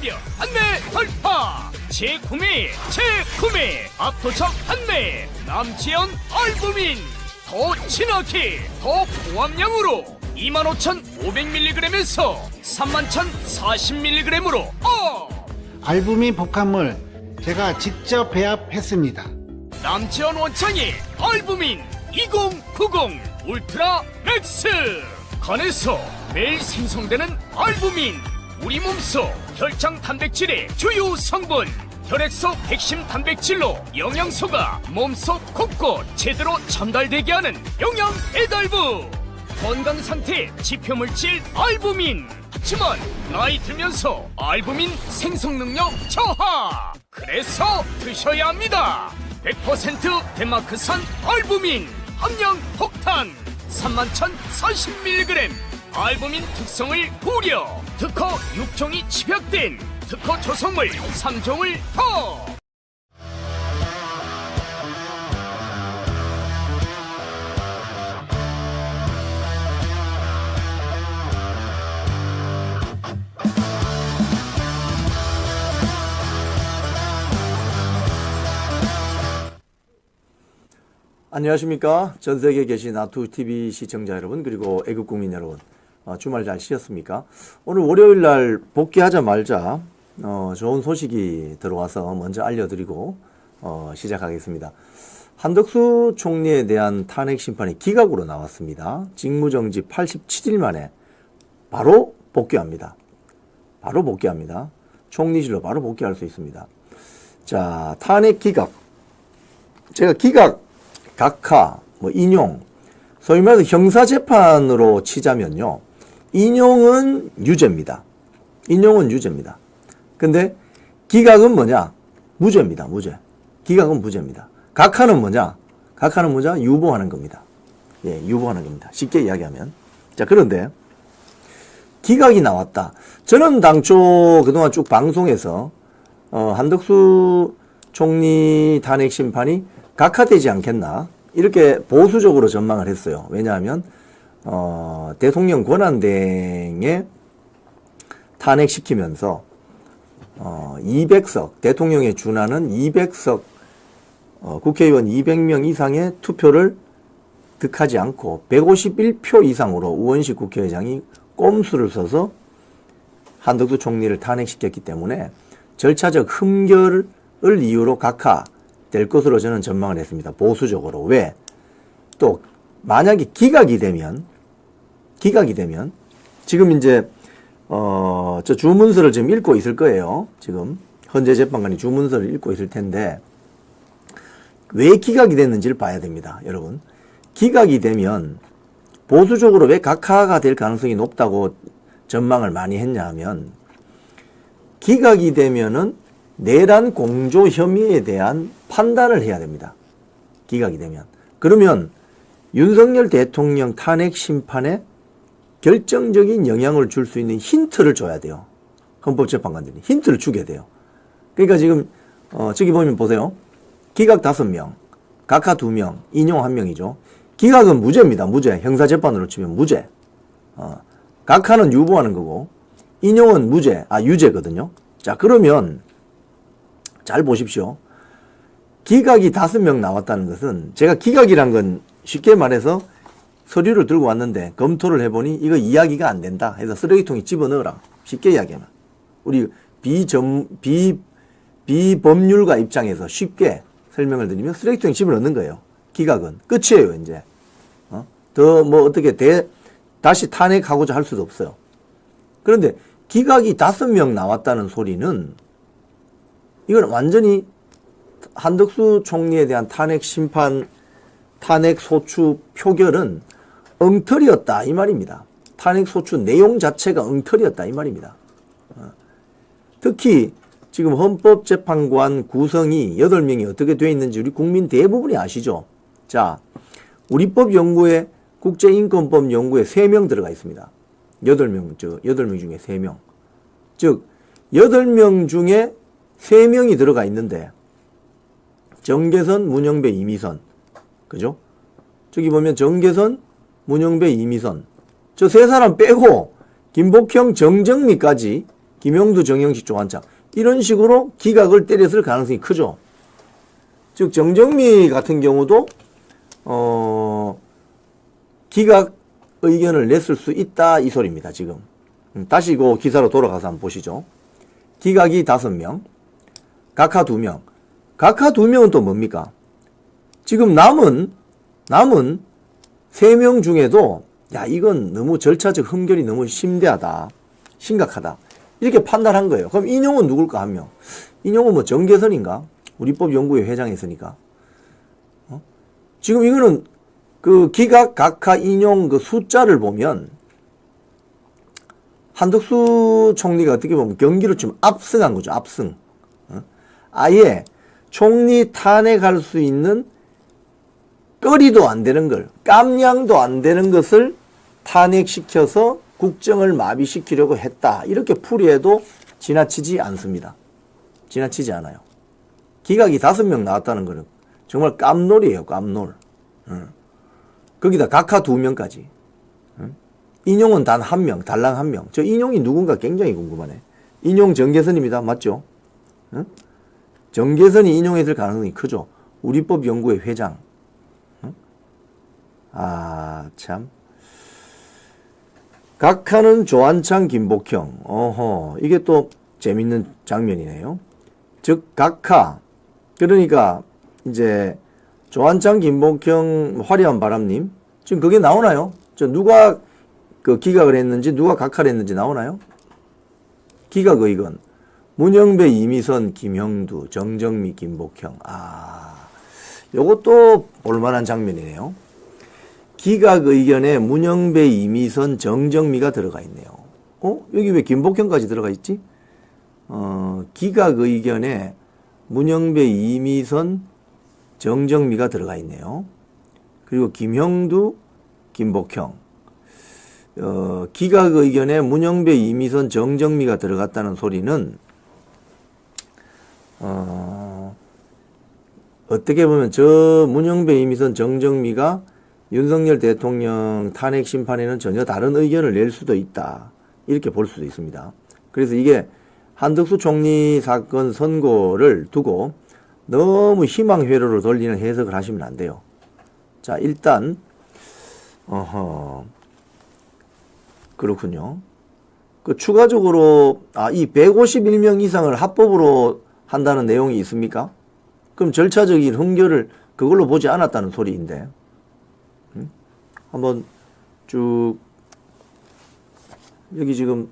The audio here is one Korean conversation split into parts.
완벽 판매 돌파. 재구매 압도적 판매. 남지연 알부민 더 진하게 더 고함량으로 25,500mg에서 31,040mg으로 알부민 복합물 제가 직접 배합했습니다. 남지연 원창의 알부민 2090 울트라 맥스. 간에서 매일 생성되는 알부민, 우리 몸속 혈장 단백질의 주요 성분. 혈액속 핵심 단백질로 영양소가 몸속 곳곳 제대로 전달되게 하는 영양 배달부. 건강상태 지표물질 알부민. 하지만 나이 들면서 알부민 생성능력 저하. 그래서 드셔야 합니다. 100% 덴마크산 알부민 함량 폭탄 31,040mg. 알부민 특성을 고려. 특허 6종이 집약된 특허 조성물 3종을 더. 안녕하십니까. 전세계에 계신 아투TV 시청자 여러분, 그리고 애국국민 여러분, 주말 잘 쉬셨습니까? 오늘 월요일날 복귀하자마자 좋은 소식이 들어와서 먼저 알려드리고 시작하겠습니다. 한덕수 총리에 대한 탄핵 심판이 기각으로 나왔습니다. 직무정지 87일 만에 바로 복귀합니다. 총리실로 바로 복귀할 수 있습니다. 자, 탄핵 기각. 제가 기각, 각하, 인용, 소위 말해서 형사재판으로 치자면요, 인용은 유죄입니다. 근데 기각은 뭐냐? 무죄입니다. 기각은 무죄입니다. 각하는 뭐냐? 유보하는 겁니다. 유보하는 겁니다. 쉽게 이야기하면. 자, 그런데 기각이 나왔다. 저는 당초 그동안 쭉 방송에서 한덕수 총리 탄핵 심판이 각하되지 않겠나, 이렇게 보수적으로 전망을 했어요. 왜냐하면 대통령 권한대행에 탄핵시키면서 200석, 대통령에 준하는 200석 국회의원 200명 이상의 투표를 득하지 않고 151표 이상으로 우원식 국회의장이 꼼수를 써서 한덕수 총리를 탄핵시켰기 때문에 절차적 흠결을 이유로 각하될 것으로 저는 전망을 했습니다. 보수적으로. 왜? 또 만약에 기각이 되면 지금 이제 저 주문서를 지금 읽고 있을 거예요. 지금 헌재 재판관이 주문서를 읽고 있을 텐데, 왜 기각이 됐는지를 봐야 됩니다. 여러분, 기각이 되면 보수적으로 왜 각하가 될 가능성이 높다고 전망을 많이 했냐 하면, 기각이 되면은 내란 공조 혐의에 대한 판단을 해야 됩니다. 기각이 되면. 그러면 윤석열 대통령 탄핵 심판에 결정적인 영향을 줄 수 있는 힌트를 줘야 돼요. 헌법재판관들이 힌트를 주게 돼요. 그러니까 지금 저기 보면 보세요. 기각 5명, 각하 2명, 인용 1명이죠. 기각은 무죄입니다. 무죄. 형사재판으로 치면 무죄. 각하는 유보하는 거고, 인용은 유죄거든요. 자, 그러면 잘 보십시오. 기각이 5명 나왔다는 것은, 제가 기각이란 건 쉽게 말해서 서류를 들고 왔는데 검토를 해보니 이거 이야기가 안 된다 해서 쓰레기통에 집어넣으라. 쉽게 이야기하면. 우리 비법률가 입장에서 쉽게 설명을 드리면 쓰레기통에 집어넣는 거예요. 기각은. 끝이에요, 이제. 더 어떻게 다시 탄핵하고자 할 수도 없어요. 그런데 기각이 5명 나왔다는 소리는, 이건 완전히 한덕수 총리에 대한 탄핵 심판, 탄핵 소추 표결은 엉터리였다, 이 말입니다. 탄핵 소추 내용 자체가 엉터리였다, 이 말입니다. 특히 지금 헌법재판관 구성이 8명이 어떻게 되어 있는지 우리 국민 대부분이 아시죠? 자, 우리법연구회, 국제인권법연구회 3명 들어가 있습니다. 8명 중에 3명. 즉, 8명 중에 3명이 들어가 있는데, 정계선, 문영배, 이미선. 그죠? 저기 보면 정계선, 문영배, 이미선. 저 3사람 빼고 김복형, 정정미까지 김영두, 정영식, 조한창 이런 식으로 기각을 때렸을 가능성이 크죠. 즉 정정미 같은 경우도 기각 의견을 냈을 수 있다 이 소리입니다. 지금 다시 그 기사로 돌아가서 한번 보시죠. 기각이 5명, 각하 2명. 각하 2명은 또 뭡니까? 지금 남은 3명 중에도 야 이건 너무 절차적 흠결이 너무 심대하다, 심각하다 이렇게 판단한 거예요. 그럼 인용은 누굴까? 한 명. 인용은 뭐 정계선인가? 우리법연구회 회장했으니까. 지금 이거는 그 기각, 각하, 인용 그 숫자를 보면 한덕수 총리가 어떻게 보면 경기로 좀 압승한 거죠. 압승. 아예 총리 탄핵할 수 있는 거리도 안 되는 걸, 깜냥도 안 되는 것을 탄핵시켜서 국정을 마비시키려고 했다. 이렇게 풀이해도 지나치지 않습니다. 지나치지 않아요. 기각이 5명 나왔다는 거는 정말 깜놀이에요. 깜놀. 거기다 각하 2명까지. 인용은 단 1명, 달랑 1명. 저 인용이 누군가 굉장히 궁금하네. 인용 정계선입니다. 맞죠? 정계선이 인용했을 가능성이 크죠. 우리법연구회 회장. 아, 참. 각하는 조한창, 김복형. 어허, 이게 또 재밌는 장면이네요. 즉, 각하. 그러니까, 이제, 조한창, 김복형, 화려한 바람님. 지금 그게 나오나요? 누가 그 기각을 했는지, 누가 각하를 했는지 나오나요? 기각 의견. 문영배, 이미선, 김형두, 정정미, 김복형. 아, 요것도 볼만한 장면이네요. 기각 의견에 문영배, 이미선, 정정미가 들어가 있네요. 여기 왜 김복형까지 들어가 있지? 기각 의견에 문영배, 이미선, 정정미가 들어가 있네요. 그리고 김형두, 김복형. 기각 의견에 문영배, 이미선, 정정미가 들어갔다는 소리는 어떻게 보면 저 문영배, 이미선, 정정미가 윤석열 대통령 탄핵 심판에는 전혀 다른 의견을 낼 수도 있다. 이렇게 볼 수도 있습니다. 그래서 이게 한덕수 총리 사건 선고를 두고 너무 희망 회로로 돌리는 해석을 하시면 안 돼요. 자, 일단 그렇군요. 그 추가적으로 이 151명 이상을 합법으로 한다는 내용이 있습니까? 그럼 절차적인 흠결을 그걸로 보지 않았다는 소리인데. 한번 쭉 여기 지금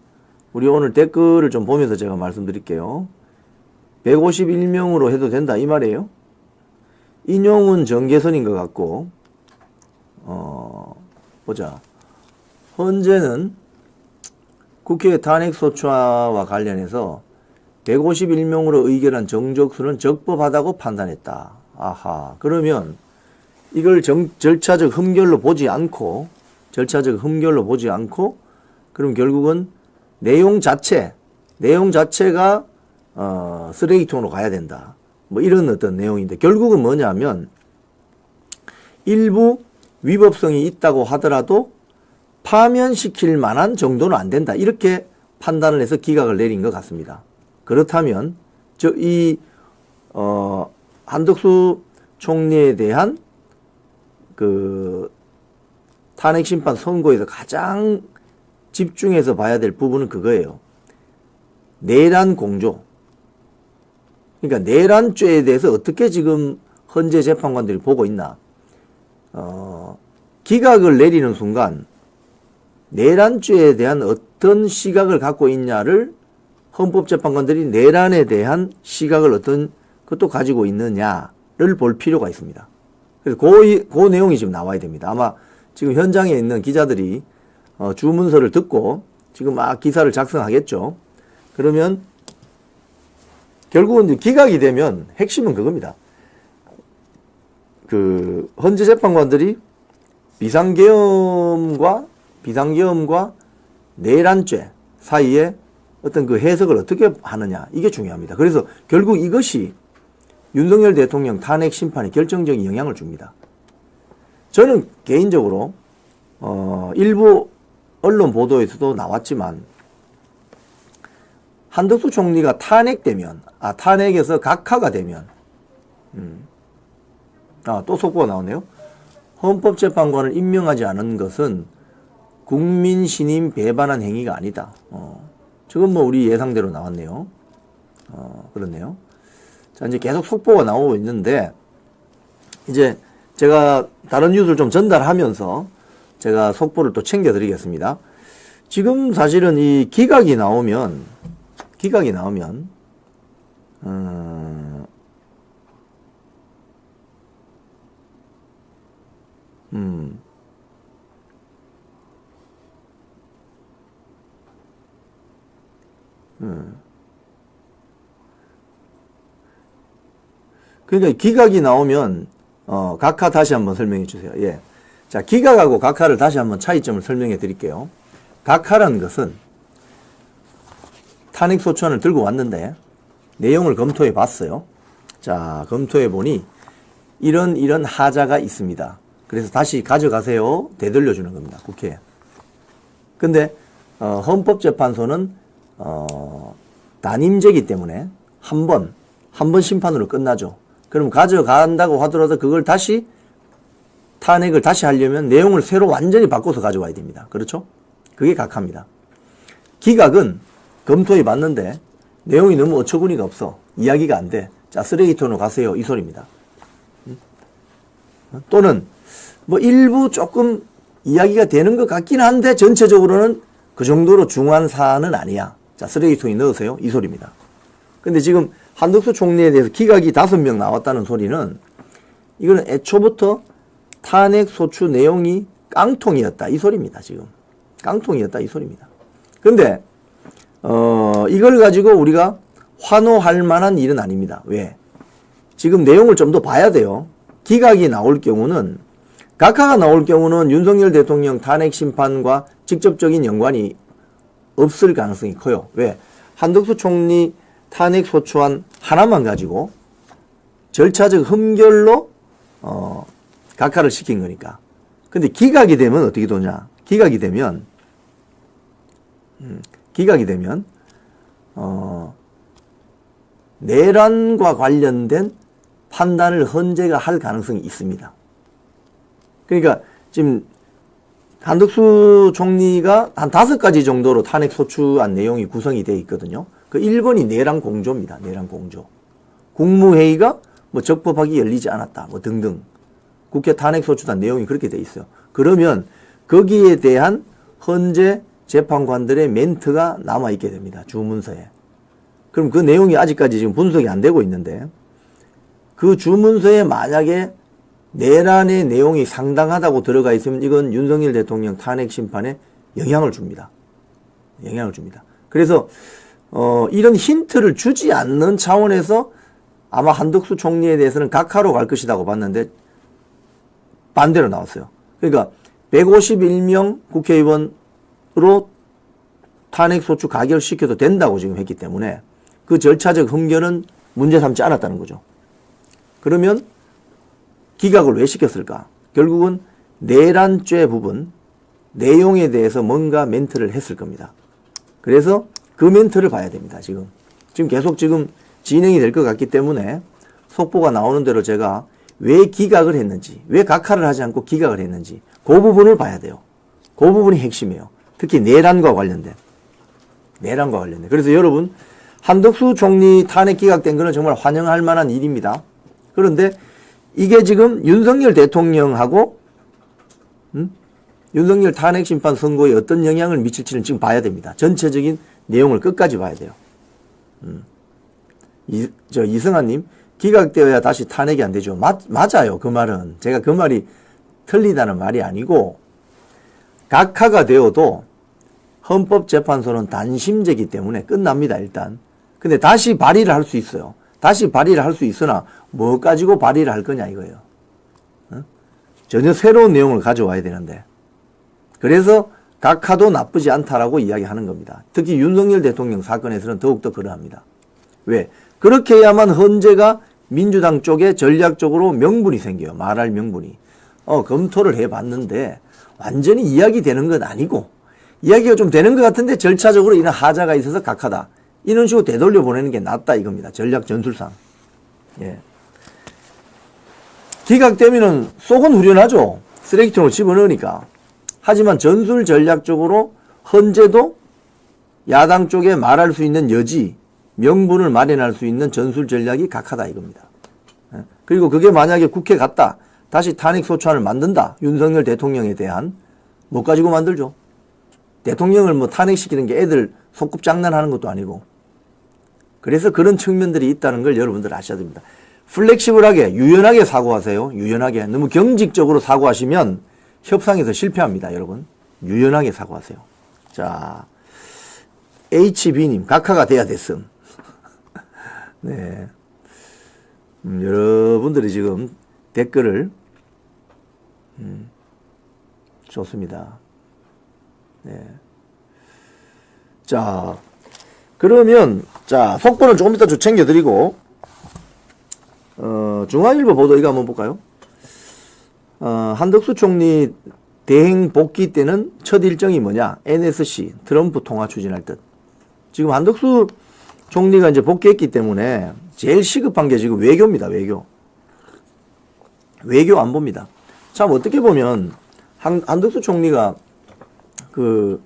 우리 오늘 댓글을 좀 보면서 제가 말씀드릴게요. 151명으로 해도 된다 이 말이에요. 인용은 정계선인 것 같고 보자. 현재는 국회 탄핵소추와 관련해서 151명으로 의결한 정족수는 적법하다고 판단했다. 아하. 그러면 이걸 절차적 흠결로 보지 않고 그럼 결국은 내용 자체가 쓰레기통으로 가야 된다. 뭐 이런 어떤 내용인데 결국은 뭐냐면 일부 위법성이 있다고 하더라도 파면시킬 만한 정도는 안 된다. 이렇게 판단을 해서 기각을 내린 것 같습니다. 그렇다면 한덕수 총리에 대한 그 탄핵심판 선고에서 가장 집중해서 봐야 될 부분은 그거예요. 내란 공조. 그러니까 내란죄에 대해서 어떻게 지금 헌재 재판관들이 보고 있나. 기각을 내리는 순간 내란죄에 대한 어떤 시각을 갖고 있냐를 헌법재판관들이 내란에 대한 시각을 어떤 것도 가지고 있느냐를 볼 필요가 있습니다. 그래서 그 내용이 지금 나와야 됩니다. 아마 지금 현장에 있는 기자들이 주문서를 듣고 지금 막 기사를 작성하겠죠. 그러면 결국은 이제 기각이 되면 핵심은 그겁니다. 그 헌재 재판관들이 비상계엄과 내란죄 사이에 어떤 그 해석을 어떻게 하느냐 이게 중요합니다. 그래서 결국 이것이 윤석열 대통령 탄핵 심판에 결정적인 영향을 줍니다. 저는 개인적으로 일부 언론 보도에서도 나왔지만 한덕수 총리가 탄핵되면, 탄핵에서 각하가 되면, 또 속보가 나오네요. 헌법재판관을 임명하지 않은 것은 국민 신임 배반한 행위가 아니다. 지금 뭐 우리 예상대로 나왔네요. 그렇네요. 자, 이제 계속 속보가 나오고 있는데, 이제 제가 다른 뉴스를 좀 전달하면서 제가 속보를 또 챙겨드리겠습니다. 지금 사실은 이 기각이 나오면, 그러니까 기각이 나오면 각하 다시 한번 설명해 주세요. 예. 자, 기각하고 각하를 다시 한번 차이점을 설명해 드릴게요. 각하라는 것은 탄핵소추안을 들고 왔는데 내용을 검토해 봤어요. 자, 검토해 보니 이런 하자가 있습니다. 그래서 다시 가져가세요. 되돌려 주는 겁니다. 국회에. 근데 헌법재판소는 단임제이기 때문에 한 번 심판으로 끝나죠. 그럼 가져간다고 하더라도 그걸 다시 탄핵을 다시 하려면 내용을 새로 완전히 바꿔서 가져와야 됩니다. 그렇죠? 그게 각하입니다. 기각은 검토해 봤는데 내용이 너무 어처구니가 없어. 이야기가 안 돼. 자, 쓰레기통으로 가세요. 이 소리입니다. 또는 뭐 일부 조금 이야기가 되는 것 같긴 한데 전체적으로는 그 정도로 중요한 사안은 아니야. 자, 쓰레기통에 넣으세요. 이 소리입니다. 근데 지금 한덕수 총리에 대해서 기각이 5명 나왔다는 소리는 이거는 애초부터 탄핵 소추 내용이 깡통이었다. 이 소리입니다. 지금. 깡통이었다. 이 소리입니다. 근데 이걸 가지고 우리가 환호할 만한 일은 아닙니다. 왜? 지금 내용을 좀 더 봐야 돼요. 기각이 나올 경우는, 각하가 나올 경우는 윤석열 대통령 탄핵 심판과 직접적인 연관이 없을 가능성이 커요. 왜? 한덕수 총리 탄핵 소추안 하나만 가지고 절차적 흠결로 각하를 시킨 거니까. 근데 기각이 되면 어떻게 되냐? 기각이 되면 내란과 관련된 판단을 헌재가 할 가능성이 있습니다. 그러니까 지금 한덕수 총리가 한 5가지 정도로 탄핵 소추안 내용이 구성이 되어 있거든요. 그 1번이 내란 공조입니다. 내란 공조. 국무회의가 뭐 적법하게 열리지 않았다. 뭐 등등. 국회 탄핵 소추안 내용이 그렇게 되어 있어요. 그러면 거기에 대한 헌재 재판관들의 멘트가 남아있게 됩니다. 주문서에. 그럼 그 내용이 아직까지 지금 분석이 안 되고 있는데 그 주문서에 만약에 내란의 내용이 상당하다고 들어가 있으면 이건 윤석열 대통령 탄핵 심판에 영향을 줍니다. 영향을 줍니다. 그래서 이런 힌트를 주지 않는 차원에서 아마 한덕수 총리에 대해서는 각하로 갈 것이라고 봤는데 반대로 나왔어요. 그러니까 151명 국회의원으로 탄핵소추 가결시켜도 된다고 지금 했기 때문에 그 절차적 흠결은 문제 삼지 않았다는 거죠. 그러면 기각을 왜 시켰을까? 결국은 내란죄 부분, 내용에 대해서 뭔가 멘트를 했을 겁니다. 그래서 그 멘트를 봐야 됩니다. 지금 계속 진행이 될 것 같기 때문에 속보가 나오는 대로 제가 왜 기각을 했는지, 왜 각하를 하지 않고 기각을 했는지 그 부분을 봐야 돼요. 그 부분이 핵심이에요. 특히 내란과 관련된. 그래서 여러분, 한덕수 총리 탄핵 기각된 거는 정말 환영할 만한 일입니다. 그런데 이게 지금 윤석열 대통령하고 윤석열 탄핵 심판 선고에 어떤 영향을 미칠지는 지금 봐야 됩니다. 전체적인 내용을 끝까지 봐야 돼요. 이승환님, 기각되어야 다시 탄핵이 안 되죠. 맞아요. 그 말은. 제가 그 말이 틀리다는 말이 아니고, 각하가 되어도 헌법재판소는 단심제이기 때문에 끝납니다, 일단. 근데 다시 발의를 할 수 있어요. 다시 발의를 할 수 있으나, 뭐 가지고 발의를 할 거냐, 이거예요. 전혀 새로운 내용을 가져와야 되는데. 그래서 각하도 나쁘지 않다라고 이야기하는 겁니다. 특히 윤석열 대통령 사건에서는 더욱더 그러합니다. 왜? 그렇게 해야만 헌재가 민주당 쪽에 전략적으로 명분이 생겨요. 말할 명분이. 검토를 해봤는데 완전히 이야기 되는 건 아니고 이야기가 좀 되는 것 같은데 절차적으로 이런 하자가 있어서 각하다. 이런 식으로 되돌려 보내는 게 낫다 이겁니다. 전략 전술상. 예. 기각되면은 속은 후련하죠. 쓰레기통으로 집어넣으니까. 하지만 전술 전략적으로 헌재도 야당 쪽에 말할 수 있는 여지, 명분을 마련할 수 있는 전술 전략이 각하다 이겁니다. 예. 그리고 그게 만약에 국회 갔다 다시 탄핵 소추안을 만든다. 윤석열 대통령에 대한 못 가지고 만들죠. 대통령을 뭐 탄핵시키는 게 애들 소꿉장난하는 것도 아니고. 그래서 그런 측면들이 있다는 걸 여러분들 아셔야 됩니다. 플렉시블하게 유연하게 사고하세요. 유연하게. 너무 경직적으로 사고하시면 협상에서 실패합니다. 여러분. 유연하게 사고하세요. 자, HB님 각하가 돼야 됐음. 네. 여러분들이 지금 댓글을 좋습니다. 네. 자, 그러면 자 속보는 조금 이따 좀 챙겨드리고 중앙일보 보도 이거 한번 볼까요? 한덕수 총리 대행 복귀 때는 첫 일정이 뭐냐? NSC 트럼프 통화 추진할 듯. 지금 한덕수 총리가 이제 복귀했기 때문에 제일 시급한 게 지금 외교입니다. 외교. 외교 안보입니다. 참 어떻게 보면 한덕수 총리가 그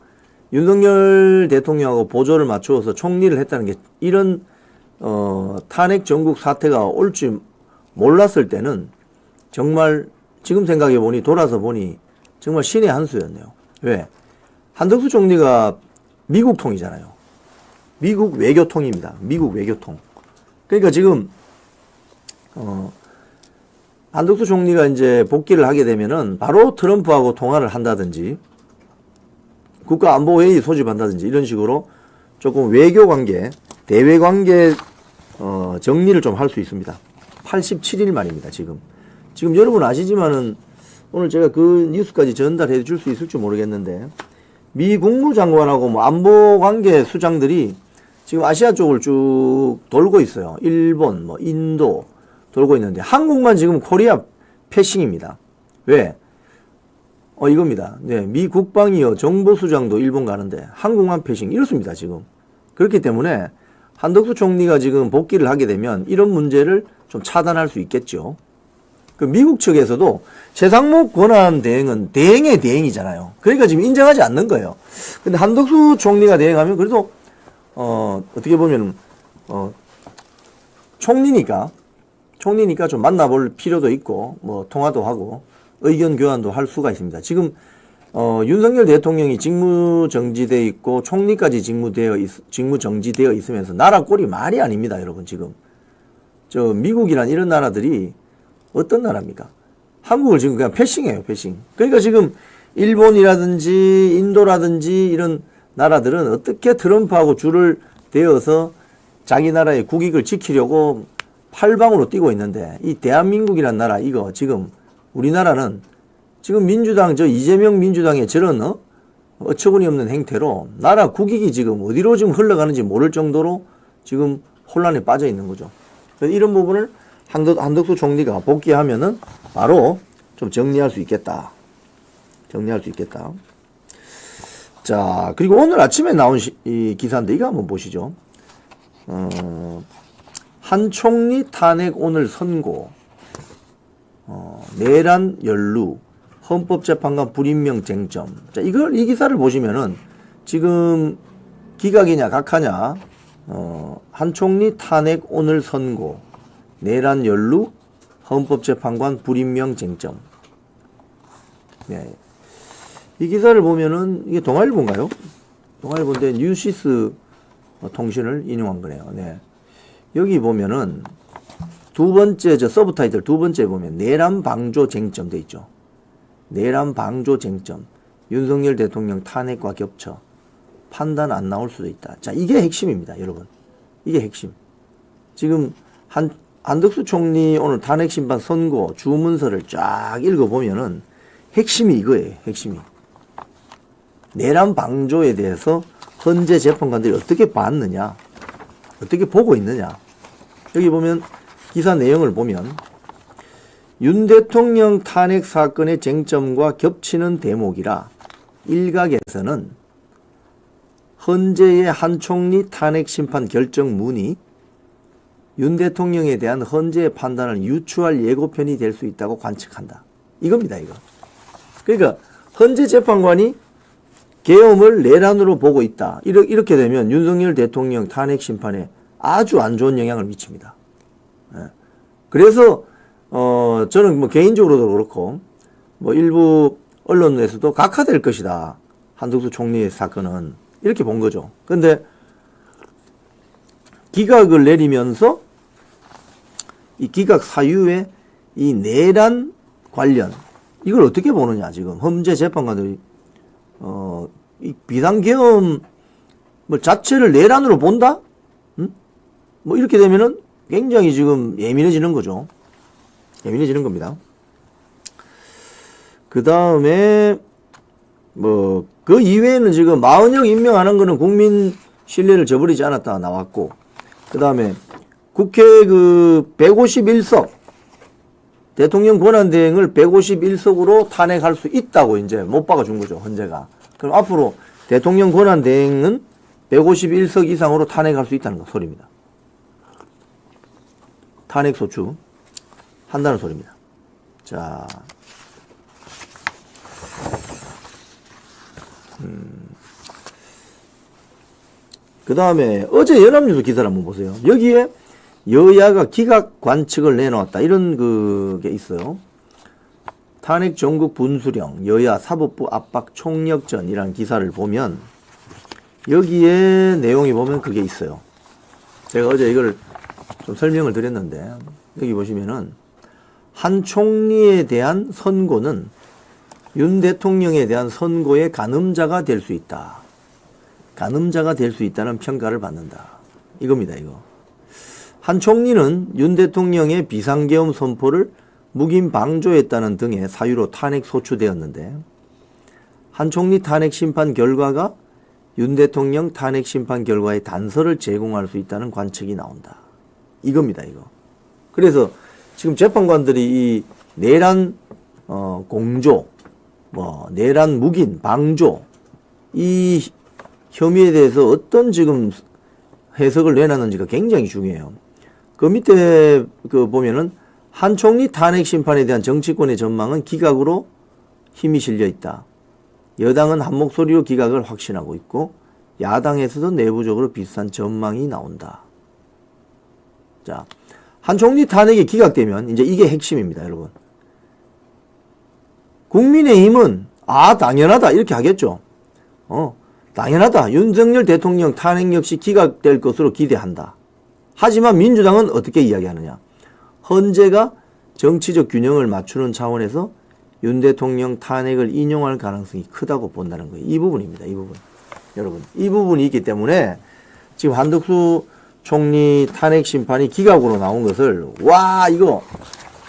윤석열 대통령하고 보조를 맞추어서 총리를 했다는 게 이런 탄핵 전국 사태가 올 줄 몰랐을 때는 정말 지금 생각해 보니 돌아서 보니 정말 신의 한 수였네요. 왜? 한덕수 총리가 미국 통이잖아요. 미국 외교통입니다. 미국 외교통. 그러니까 지금 한덕수 총리가 이제 복귀를 하게 되면은 바로 트럼프하고 통화를 한다든지 국가안보회의 소집한다든지 이런 식으로 조금 외교관계, 대외관계 정리를 좀 할 수 있습니다. 87일 만입니다. 지금 여러분 아시지만은 오늘 제가 그 뉴스까지 전달해 줄 수 있을지 모르겠는데 미 국무장관하고 뭐 안보관계 수장들이 지금 아시아 쪽을 쭉 돌고 있어요. 일본, 뭐 인도 돌고 있는데 한국만 지금 코리아 패싱입니다. 왜? 이겁니다. 네, 미 국방위원 정보수장도 일본 가는데 한국만 패싱 이렇습니다. 지금. 그렇기 때문에 한덕수 총리가 지금 복귀를 하게 되면 이런 문제를 좀 차단할 수 있겠죠. 그 미국 측에서도 최상목 권한 대행은 대행의 대행이잖아요. 그러니까 지금 인정하지 않는 거예요. 근데 한덕수 총리가 대행하면 그래도 어떻게 보면 총리니까 좀 만나볼 필요도 있고 뭐 통화도 하고 의견 교환도 할 수가 있습니다. 지금 윤석열 대통령이 직무 정지되어 있고 총리까지 직무 정지되어 있으면서 나라 꼴이 말이 아닙니다, 여러분. 지금 저 미국이란 이런 나라들이 어떤 나라입니까? 한국을 지금 그냥 패싱해요, 패싱. 그러니까 지금 일본이라든지 인도라든지 이런 나라들은 어떻게 트럼프하고 줄을 대어서 자기 나라의 국익을 지키려고 팔방으로 뛰고 있는데 이 대한민국이란 나라 이거 지금 우리나라는 지금 민주당 저 이재명 민주당의 저런 어처구니 없는 행태로 나라 국익이 지금 어디로 지금 흘러가는지 모를 정도로 지금 혼란에 빠져 있는 거죠. 그래서 이런 부분을 한덕수 총리가 복귀하면은 바로 좀 정리할 수 있겠다. 자, 그리고 오늘 아침에 나온 이 기사인데 이거 한번 보시죠. 한 총리 탄핵 오늘 선고. 내란 연루. 헌법재판관 불임명 쟁점. 자, 이 기사를 보시면은 지금 기각이냐 각하냐. 한 총리 탄핵 오늘 선고. 내란 연루. 헌법재판관 불임명 쟁점. 네. 이 기사를 보면은 이게 동아일보인가요? 동아일보인데 뉴시스 통신을 인용한 거네요. 네. 여기 보면은 두 번째 저 서브타이틀 두 번째 보면 내란 방조 쟁점 돼 있죠. 내란 방조 쟁점. 윤석열 대통령 탄핵과 겹쳐 판단 안 나올 수도 있다. 자, 이게 핵심입니다, 여러분. 이게 핵심. 지금 한덕수 총리 오늘 탄핵 심판 선고 주문서를 쫙 읽어보면은 핵심이 이거예요, 핵심이. 내란 방조에 대해서 헌재 재판관들이 어떻게 봤느냐, 어떻게 보고 있느냐. 여기 보면 기사 내용을 보면 윤 대통령 탄핵 사건의 쟁점과 겹치는 대목이라 일각에서는 헌재의 한 총리 탄핵 심판 결정문이 윤 대통령에 대한 헌재의 판단을 유추할 예고편이 될 수 있다고 관측한다. 이겁니다, 이거. 그러니까 헌재 재판관이 계엄을 내란으로 보고 있다. 이렇게 되면 윤석열 대통령 탄핵 심판에 아주 안 좋은 영향을 미칩니다. 그래서 저는 뭐 개인적으로도 그렇고 뭐 일부 언론에서도 각하될 것이다. 한덕수 총리의 사건은 이렇게 본 거죠. 근데 기각을 내리면서 이 기각 사유에 이 내란 관련 이걸 어떻게 보느냐 지금 헌재 재판관들이 이 비상계엄 뭐 자체를 내란으로 본다? 뭐 이렇게 되면은 굉장히 지금 예민해지는 거죠. 예민해지는 겁니다. 그 다음에 뭐 그 이외에는 지금 마은영 임명하는 거는 국민 신뢰를 저버리지 않았다 나왔고, 그 다음에 국회 그 151석 대통령 권한대행을 151석으로 탄핵할 수 있다고 이제 못 박아준 거죠, 헌재가. 그럼 앞으로 대통령 권한대행은 151석 이상으로 탄핵할 수 있다는 거 소리입니다. 탄핵 소추 한다는 소리입니다. 자, 그 다음에 어제 연합뉴스 기사를 한번 보세요. 여기에 여야가 기각 관측을 내놓았다. 이런 그게 있어요. 탄핵 전국 분수령, 여야 사법부 압박 총력전이라는 기사를 보면 여기에 내용이 보면 그게 있어요. 제가 어제 이걸 좀 설명을 드렸는데 여기 보시면은 한 총리에 대한 선고는 윤 대통령에 대한 선고의 가늠자가 될 수 있다. 가늠자가 될 수 있다는 평가를 받는다. 이겁니다, 이거. 한 총리는 윤 대통령의 비상계엄 선포를 묵인 방조했다는 등의 사유로 탄핵 소추되었는데 한 총리 탄핵 심판 결과가 윤 대통령 탄핵 심판 결과의 단서를 제공할 수 있다는 관측이 나온다. 이겁니다, 이거. 그래서 지금 재판관들이 이 내란 공조, 뭐 내란 묵인 방조 이 혐의에 대해서 어떤 지금 해석을 내놨는지가 굉장히 중요해요. 그 밑에 그 보면은 한 총리 탄핵 심판에 대한 정치권의 전망은 기각으로 힘이 실려 있다. 여당은 한 목소리로 기각을 확신하고 있고 야당에서도 내부적으로 비슷한 전망이 나온다. 자, 한 총리 탄핵이 기각되면 이제 이게 핵심입니다, 여러분. 국민의힘은 당연하다 이렇게 하겠죠. 당연하다. 윤석열 대통령 탄핵 역시 기각될 것으로 기대한다. 하지만 민주당은 어떻게 이야기하느냐. 헌재가 정치적 균형을 맞추는 차원에서 윤 대통령 탄핵을 인용할 가능성이 크다고 본다는 거예요. 이 부분입니다. 이 부분. 여러분, 이 부분이 있기 때문에 지금 한덕수 총리 탄핵 심판이 기각으로 나온 것을 이거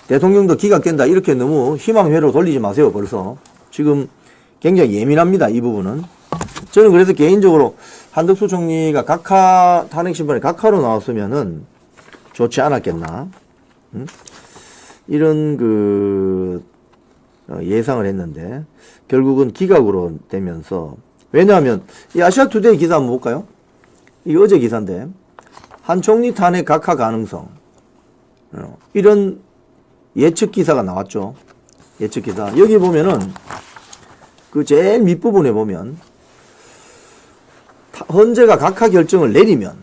대통령도 기각된다 이렇게 너무 희망회로 돌리지 마세요. 벌써 지금 굉장히 예민합니다. 이 부분은. 저는 그래서 개인적으로 한덕수 총리가 탄핵 심판에 각하로 나왔으면은 좋지 않았겠나. 이런 예상을 했는데 결국은 기각으로 되면서, 왜냐하면 이 아시아투데이 기사 한번 볼까요? 이게 어제 기사인데 한 총리 탄핵 각하 가능성 이런 예측 기사가 나왔죠. 예측 기사. 여기 보면은 그 제일 밑부분에 보면 헌재가 각하 결정을 내리면,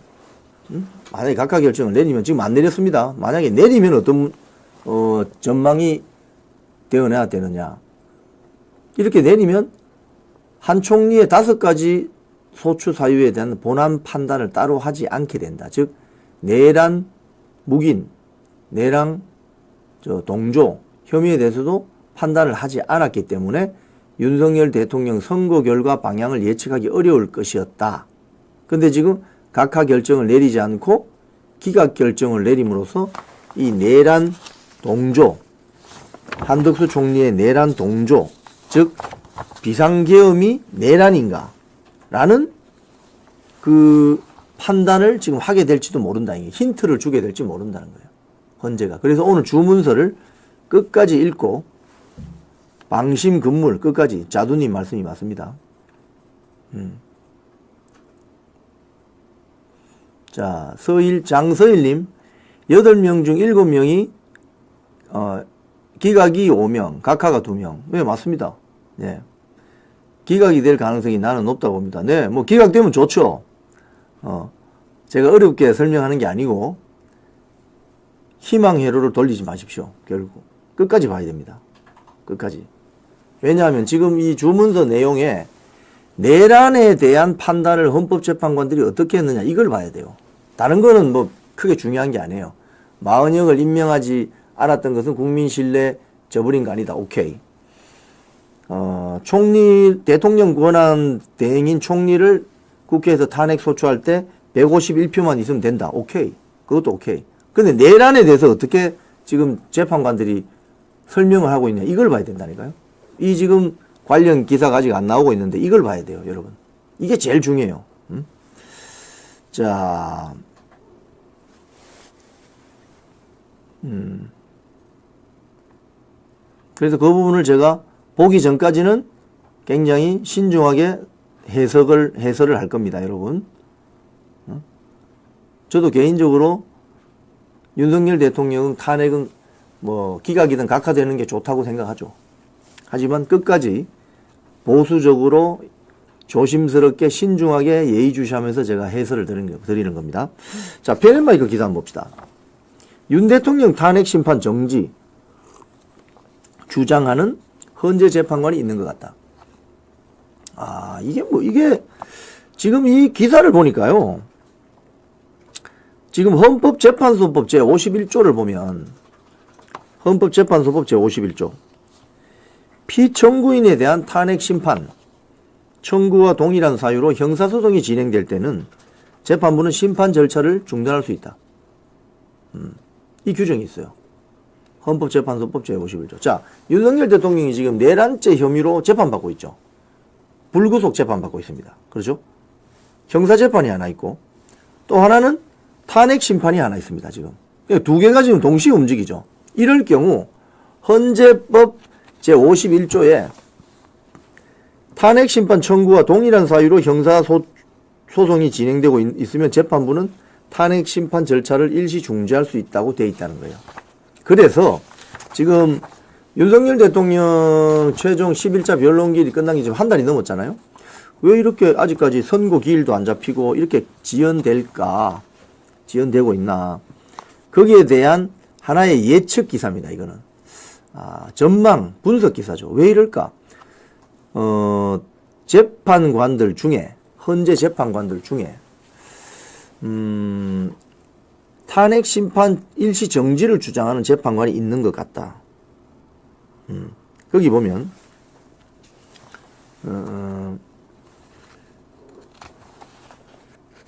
만약에 각하 결정을 내리면, 지금 안 내렸습니다. 만약에 내리면 어떤 전망이 되어내야 되느냐. 이렇게 내리면 한 총리의 5가지 소추 사유에 대한 본안 판단을 따로 하지 않게 된다. 즉 내란 묵인, 내란 동조 혐의에 대해서도 판단을 하지 않았기 때문에 윤석열 대통령 선거 결과 방향을 예측하기 어려울 것이었다. 근데 지금 각하 결정을 내리지 않고 기각 결정을 내림으로써 이 내란 동조, 한덕수 총리의 내란 동조, 즉 비상계엄이 내란인가 라는 그 판단을 지금 하게 될지도 모른다. 이게 힌트를 주게 될지 모른다는 거예요, 헌재가. 그래서 오늘 주문서를 끝까지 읽고 방심근물 끝까지, 자두님 말씀이 맞습니다. 자, 장서일님, 8명 중 7명이, 기각이 5명, 각하가 2명. 네, 맞습니다. 네. 기각이 될 가능성이 나는 높다고 봅니다. 네, 뭐, 기각되면 좋죠. 제가 어렵게 설명하는 게 아니고, 희망 회로를 돌리지 마십시오. 결국. 끝까지 봐야 됩니다. 끝까지. 왜냐하면 지금 이 주문서 내용에 내란에 대한 판단을 헌법재판관들이 어떻게 했느냐, 이걸 봐야 돼요. 다른 거는 뭐 크게 중요한 게 아니에요. 마은영을 임명하지 않았던 것은 국민 신뢰 저버린 거 아니다. 오케이. 대통령 권한 대행인 총리를 국회에서 탄핵 소추할 때 151표만 있으면 된다. 오케이. 그것도 오케이. 근데 내란에 대해서 어떻게 지금 재판관들이 설명을 하고 있냐, 이걸 봐야 된다니까요. 이 지금 관련 기사가 아직 안 나오고 있는데 이걸 봐야 돼요, 여러분. 이게 제일 중요해요. 자, 그래서 그 부분을 제가 보기 전까지는 굉장히 신중하게 해설을 할 겁니다, 여러분. 저도 개인적으로 윤석열 대통령은 탄핵은 뭐 기각이든 각하되는 게 좋다고 생각하죠. 하지만 끝까지 보수적으로 조심스럽게 신중하게 예의주시하면서 제가 해설을 드리는 겁니다. 자, 펜앤마이크 기사 한번 봅시다. 윤 대통령 탄핵 심판 정지 주장하는 헌재 재판관이 있는 것 같다. 이게 지금 이 기사를 보니까요. 지금 헌법재판소법 제51조를 보면 헌법재판소법 제51조 피청구인에 대한 탄핵 심판 청구와 동일한 사유로 형사소송이 진행될 때는 재판부는 심판 절차를 중단할 수 있다. 이 규정이 있어요. 헌법재판소법 제51조. 자, 윤석열 대통령이 지금 내란죄 혐의로 재판받고 있죠. 불구속 재판받고 있습니다. 그렇죠? 형사재판이 하나 있고 또 하나는 탄핵 심판이 하나 있습니다. 지금. 두 개가 지금 동시에 움직이죠. 이럴 경우 헌재법 제51조에 탄핵 심판 청구와 동일한 사유로 형사소송이 진행되고 있으면 재판부는 탄핵 심판 절차를 일시 중지할 수 있다고 되어 있다는 거예요. 그래서 지금 윤석열 대통령 최종 10일자 변론기일이 끝난 게 지금 한 달이 넘었잖아요. 왜 이렇게 아직까지 선고 기일도 안 잡히고 이렇게 지연되고 있나. 거기에 대한 하나의 예측 기사입니다. 이거는. 전망, 분석 기사죠. 왜 이럴까? 재판관들 중에, 헌재 재판관들 중에, 탄핵 심판 일시 정지를 주장하는 재판관이 있는 것 같다. 거기 보면,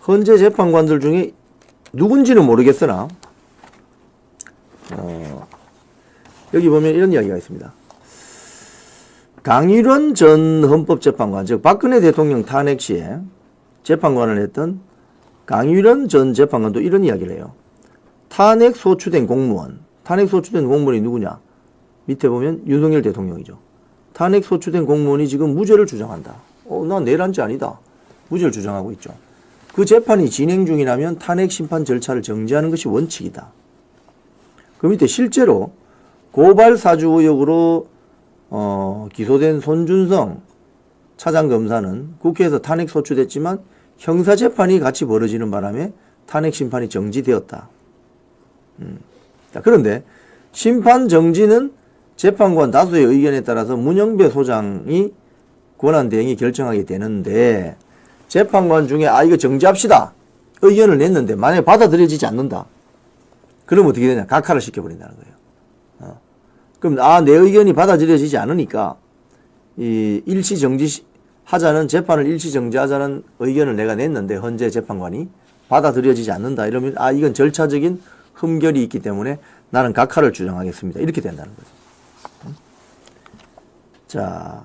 헌재 재판관들 중에 누군지는 모르겠으나, 여기 보면 이런 이야기가 있습니다. 강일원 전 헌법재판관, 즉 박근혜 대통령 탄핵 시에 재판관을 했던 강일원 전 재판관도 이런 이야기를 해요. 탄핵 소추된 공무원이 누구냐? 밑에 보면 윤석열 대통령이죠. 탄핵 소추된 공무원이 지금 무죄를 주장한다. 나 내란죄 아니다. 무죄를 주장하고 있죠. 그 재판이 진행 중이라면 탄핵 심판 절차를 정지하는 것이 원칙이다. 그 밑에 실제로 고발 사주 의혹으로 기소된 손준성 차장검사는 국회에서 탄핵 소추됐지만 형사재판이 같이 벌어지는 바람에 탄핵 심판이 정지되었다. 자, 그런데 심판 정지는 재판관 다수의 의견에 따라서 문영배 소장이 권한대행이 결정하게 되는데 재판관 중에 이거 정지합시다 의견을 냈는데 만약에 받아들여지지 않는다. 그럼 어떻게 되냐? 각하를 시켜버린다는 거예요. 그럼 내 의견이 받아들여지지 않으니까 이 일시 정지하자는 재판을 일시 정지하자는 의견을 내가 냈는데 헌재 재판관이 받아들여지지 않는다. 이러면 이건 절차적인 흠결이 있기 때문에 나는 각하를 주장하겠습니다. 이렇게 된다는 거죠. 자,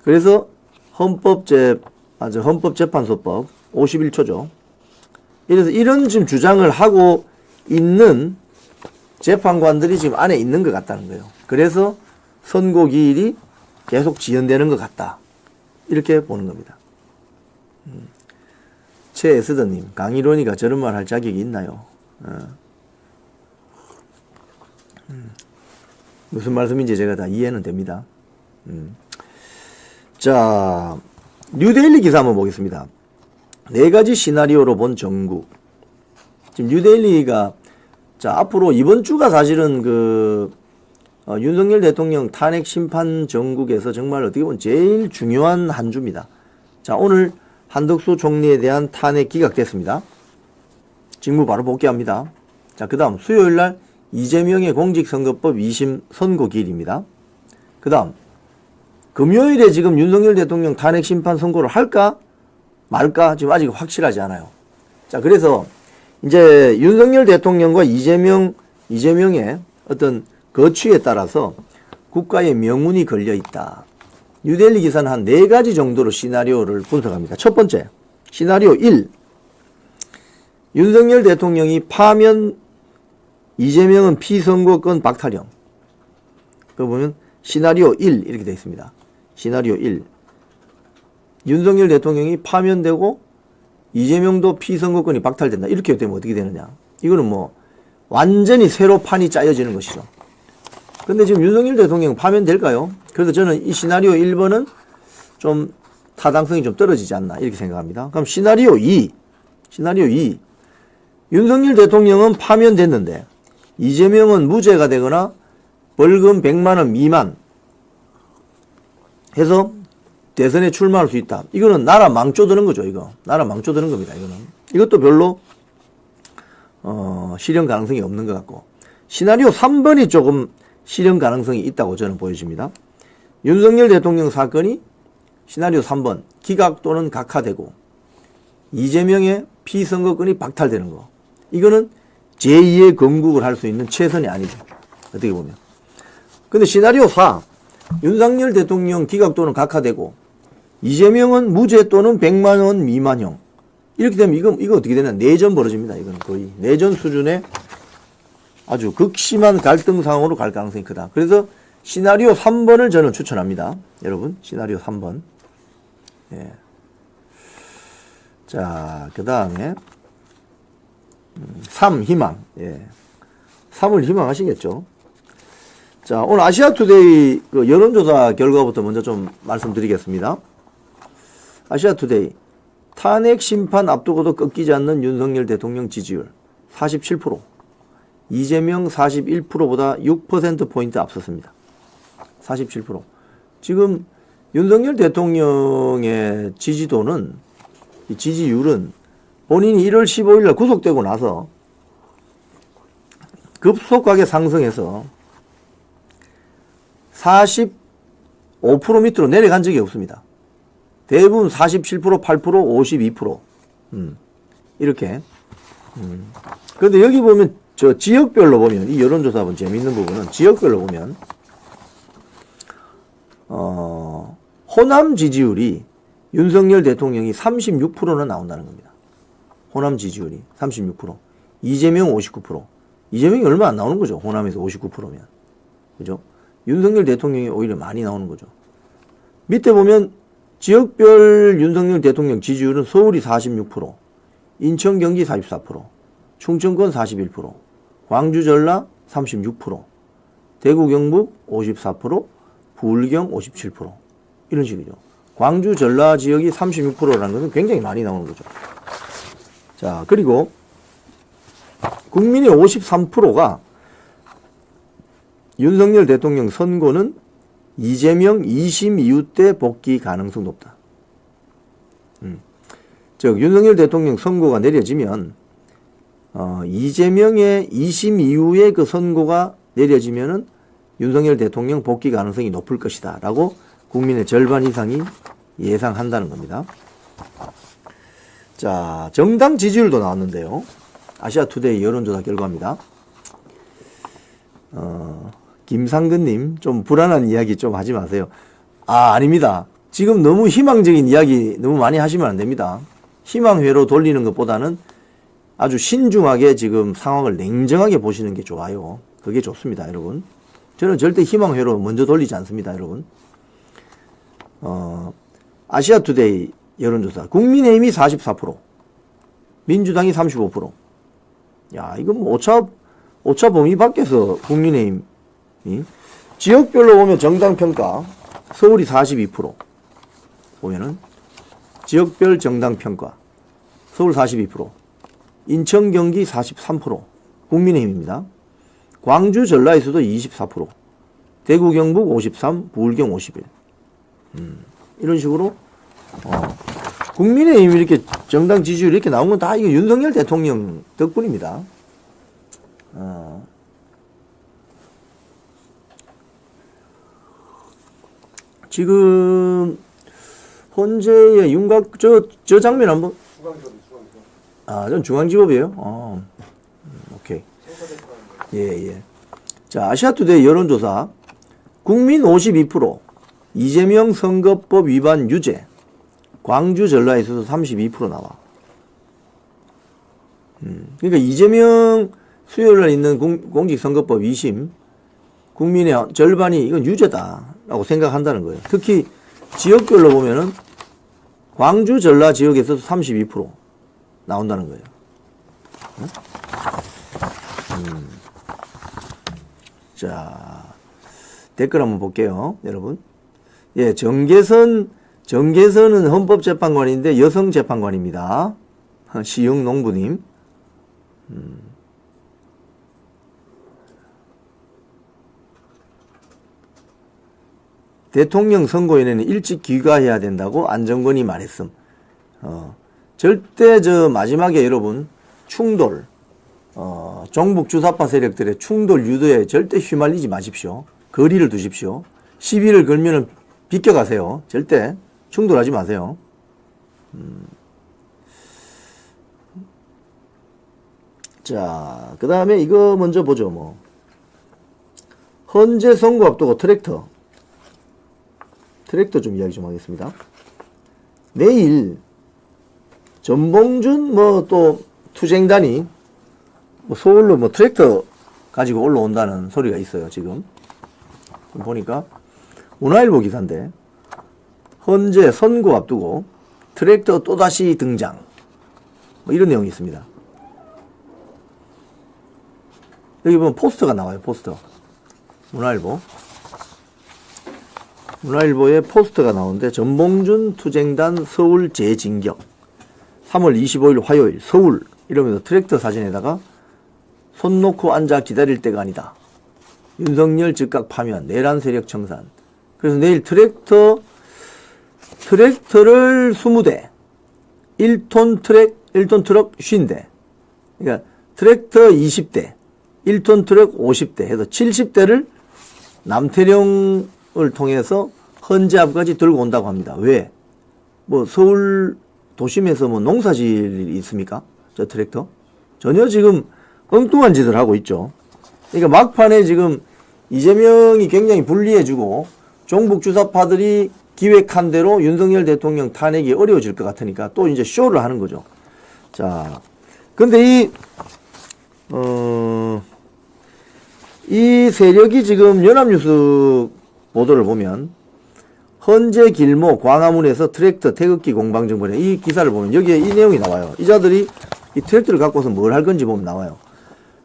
그래서 헌법재판소법 51조죠. 이래서 이런 지금 주장을 하고 있는 재판관들이 지금 안에 있는 것 같다는 거예요. 그래서 선고 기일이 계속 지연되는 것 같다. 이렇게 보는 겁니다. 최에스더님, 강일원이가 저런 말 할 자격이 있나요? 무슨 말씀인지 제가 다 이해는 됩니다. 자, 뉴데일리 기사 한번 보겠습니다. 4가지 시나리오로 본 정국. 지금 뉴데일리가, 자, 앞으로 이번 주가 사실은 윤석열 대통령 탄핵 심판 정국에서 정말 어떻게 보면 제일 중요한 한 주입니다. 자, 오늘 한덕수 총리에 대한 탄핵 기각됐습니다. 직무 바로 복귀합니다. 자, 그 다음 수요일 날 이재명의 공직선거법 2심 선고기일입니다. 그 다음 금요일에 지금 윤석열 대통령 탄핵 심판 선고를 할까 말까 지금 아직 확실하지 않아요. 자, 그래서 이제 윤석열 대통령과 이재명의 어떤 거취에 따라서 국가의 명운이 걸려 있다. 뉴델리 기사는 한 4가지 정도로 시나리오를 분석합니다. 첫 번째, 시나리오 1. 윤석열 대통령이 파면 이재명은 피선거권 박탈형. 그거 보면 시나리오 1 이렇게 되어 있습니다. 시나리오 1. 윤석열 대통령이 파면되고 이재명도 피선거권이 박탈된다. 이렇게 되면 어떻게 되느냐. 이거는 뭐 완전히 새로 판이 짜여지는 것이죠. 근데 지금 윤석열 대통령 파면될까요? 그래서 저는 이 시나리오 1번은 좀 타당성이 좀 떨어지지 않나 이렇게 생각합니다. 그럼 시나리오 2. 윤석열 대통령은 파면됐는데 이재명은 무죄가 되거나 벌금 100만 원 미만 해서 대선에 출마할 수 있다. 이거는 나라 망조드는 거죠. 이거 나라 망조드는 겁니다. 이거는 이것도 별로 실현 가능성이 없는 것 같고, 시나리오 3번이 조금 실현 가능성이 있다고 저는 보여집니다. 윤석열 대통령 사건이 시나리오 3번 기각 또는 각하되고 이재명의 피선거권이 박탈되는 거, 이거는 제2의 건국을 할 수 있는 최선이 아니죠. 어떻게 보면. 근데 시나리오 4, 윤석열 대통령 기각 또는 각하되고 이재명은 무죄 또는 100만 원 미만형. 이렇게 되면 이거 어떻게 되냐. 내전 벌어집니다. 이건 거의 내전 수준의 아주 극심한 갈등 상황으로 갈 가능성이 크다. 그래서 시나리오 3번을 저는 추천합니다. 여러분, 시나리오 3번. 예. 자, 그 다음에 3 희망. 예. 3을 희망하시겠죠. 자, 오늘 아시아투데이 그 여론조사 결과부터 먼저 좀 말씀드리겠습니다. 아시아투데이 탄핵 심판 앞두고도 꺾이지 않는 윤석열 대통령 지지율 47%, 이재명 41%보다 6%포인트 앞섰습니다. 47%. 지금 윤석열 대통령의 지지도는, 이 지지율은 본인이 1월 15일 날 구속되고 나서 급속하게 상승해서 45% 밑으로 내려간 적이 없습니다. 대부분 47%, 8%, 52%. 이렇게. 그런데 여기 보면, 저 지역별로 보면, 이 여론조사 보면 재미있는 부분은 지역별로 보면, 호남 지지율이 윤석열 대통령이 36%는 나온다는 겁니다. 호남 지지율이 36%. 이재명 59%. 이재명이 얼마 안 나오는 거죠. 호남에서 59%면. 그죠? 윤석열 대통령이 오히려 많이 나오는 거죠. 밑에 보면 지역별 윤석열 대통령 지지율은 서울이 46%, 인천 경기 44%, 충청권 41%, 광주 전라 36%, 대구 경북 54%, 부울경 57%. 이런 식이죠. 광주 전라 지역이 36%라는 것은 굉장히 많이 나오는 거죠. 자, 그리고 국민의 53%가 윤석열 대통령 선고는 이재명 2심 이후 때 복귀 가능성 높다. 즉 윤석열 대통령 선고가 내려지면 이재명의 2심 이후에 그 선고가 내려지면은 윤석열 대통령 복귀 가능성이 높을 것이다 라고 국민의 절반 이상이 예상한다는 겁니다. 자, 정당 지지율도 나왔는데요. 아시아투데이 여론조사 결과입니다. 김상근님, 좀 불안한 이야기 좀 하지 마세요. 아닙니다. 지금 너무 희망적인 이야기 너무 많이 하시면 안 됩니다. 희망회로 돌리는 것보다는 아주 신중하게 지금 상황을 냉정하게 보시는 게 좋아요. 그게 좋습니다, 여러분. 저는 절대 희망회로 먼저 돌리지 않습니다, 여러분. 아시아투데이 여론조사. 국민의힘이 44%, 민주당이 35%. 야, 이건 뭐 오차 범위 밖에서 국민의힘이. 지역별로 보면 정당 평가, 서울이 42%. 보면은, 지역별 정당 평가, 서울 42%, 인천, 경기 43%, 국민의힘입니다. 광주, 전라에서도 24%, 대구, 경북 53, 부울경 51. 이런 식으로, 국민의힘 이렇게 정당 지지율이 이렇게 나온 건 다 이거 윤석열 대통령 덕분입니다. 지금 현재의 윤곽 저 장면 한번. 전 중앙지법이에요. 오케이. 예. 자, 아시아투데이 여론조사. 국민 52%, 이재명 선거법 위반 유죄. 광주, 전라에서도 32% 나와. 그러니까 이재명 수요일날 있는 공직선거법 2심, 국민의 절반이 이건 유죄다라고 생각한다는 거예요. 특히 지역별로 보면은 광주, 전라 지역에서도 32% 나온다는 거예요. 자, 댓글 한번 볼게요, 여러분. 예, 정계선은 헌법재판관인데 여성재판관입니다. 시흥농부님. 대통령 선거인에는 일찍 귀가해야 된다고 안정권이 말했음. 절대 마지막에 여러분 충돌, 종북 주사파 세력들의 충돌 유도에 절대 휘말리지 마십시오. 거리를 두십시오. 시비를 걸면은 비껴가세요. 절대 충돌하지 마세요. 자, 그 다음에 이거 먼저 보죠. 헌재 선거 앞두고 트랙터 좀 이야기 좀 하겠습니다. 내일 전봉준 또 투쟁단이 서울로 트랙터 가지고 올라온다는 소리가 있어요. 지금 보니까 문화일보 기사인데, 헌재 선거 앞두고 트랙터 또다시 등장, 이런 내용이 있습니다. 여기 보면 포스터가 나와요. 포스터. 문화일보에 포스터가 나오는데, 전봉준 투쟁단 서울 재진격 3월 25일 화요일 서울 이러면서 트랙터 사진에다가 손 놓고 앉아 기다릴 때가 아니다. 윤석열 즉각 파면, 내란 세력 청산. 그래서 내일 트랙터를 20대, 1톤 트럭 50대, 그러니까 트랙터 20대, 1톤 트럭 50대 해서 70대를 남태령을 통해서 헌재 앞까지 들고 온다고 합니다. 왜? 서울 도심에서 농사질이 있습니까? 저 트랙터? 전혀 지금 엉뚱한 짓을 하고 있죠. 그러니까 막판에 지금 이재명이 굉장히 불리해주고 종북 주사파들이 기획한 대로 윤석열 대통령 탄핵이 어려워질 것 같으니까 또 이제 쇼를 하는 거죠. 자, 근데 이 세력이 지금 연합뉴스 보도를 보면 헌재 길모 광화문에서 트랙터 태극기 공방정 벌여, 이 기사를 보면 여기에 이 내용이 나와요. 이 자들이 이 트랙터를 갖고서 뭘 할 건지 보면 나와요.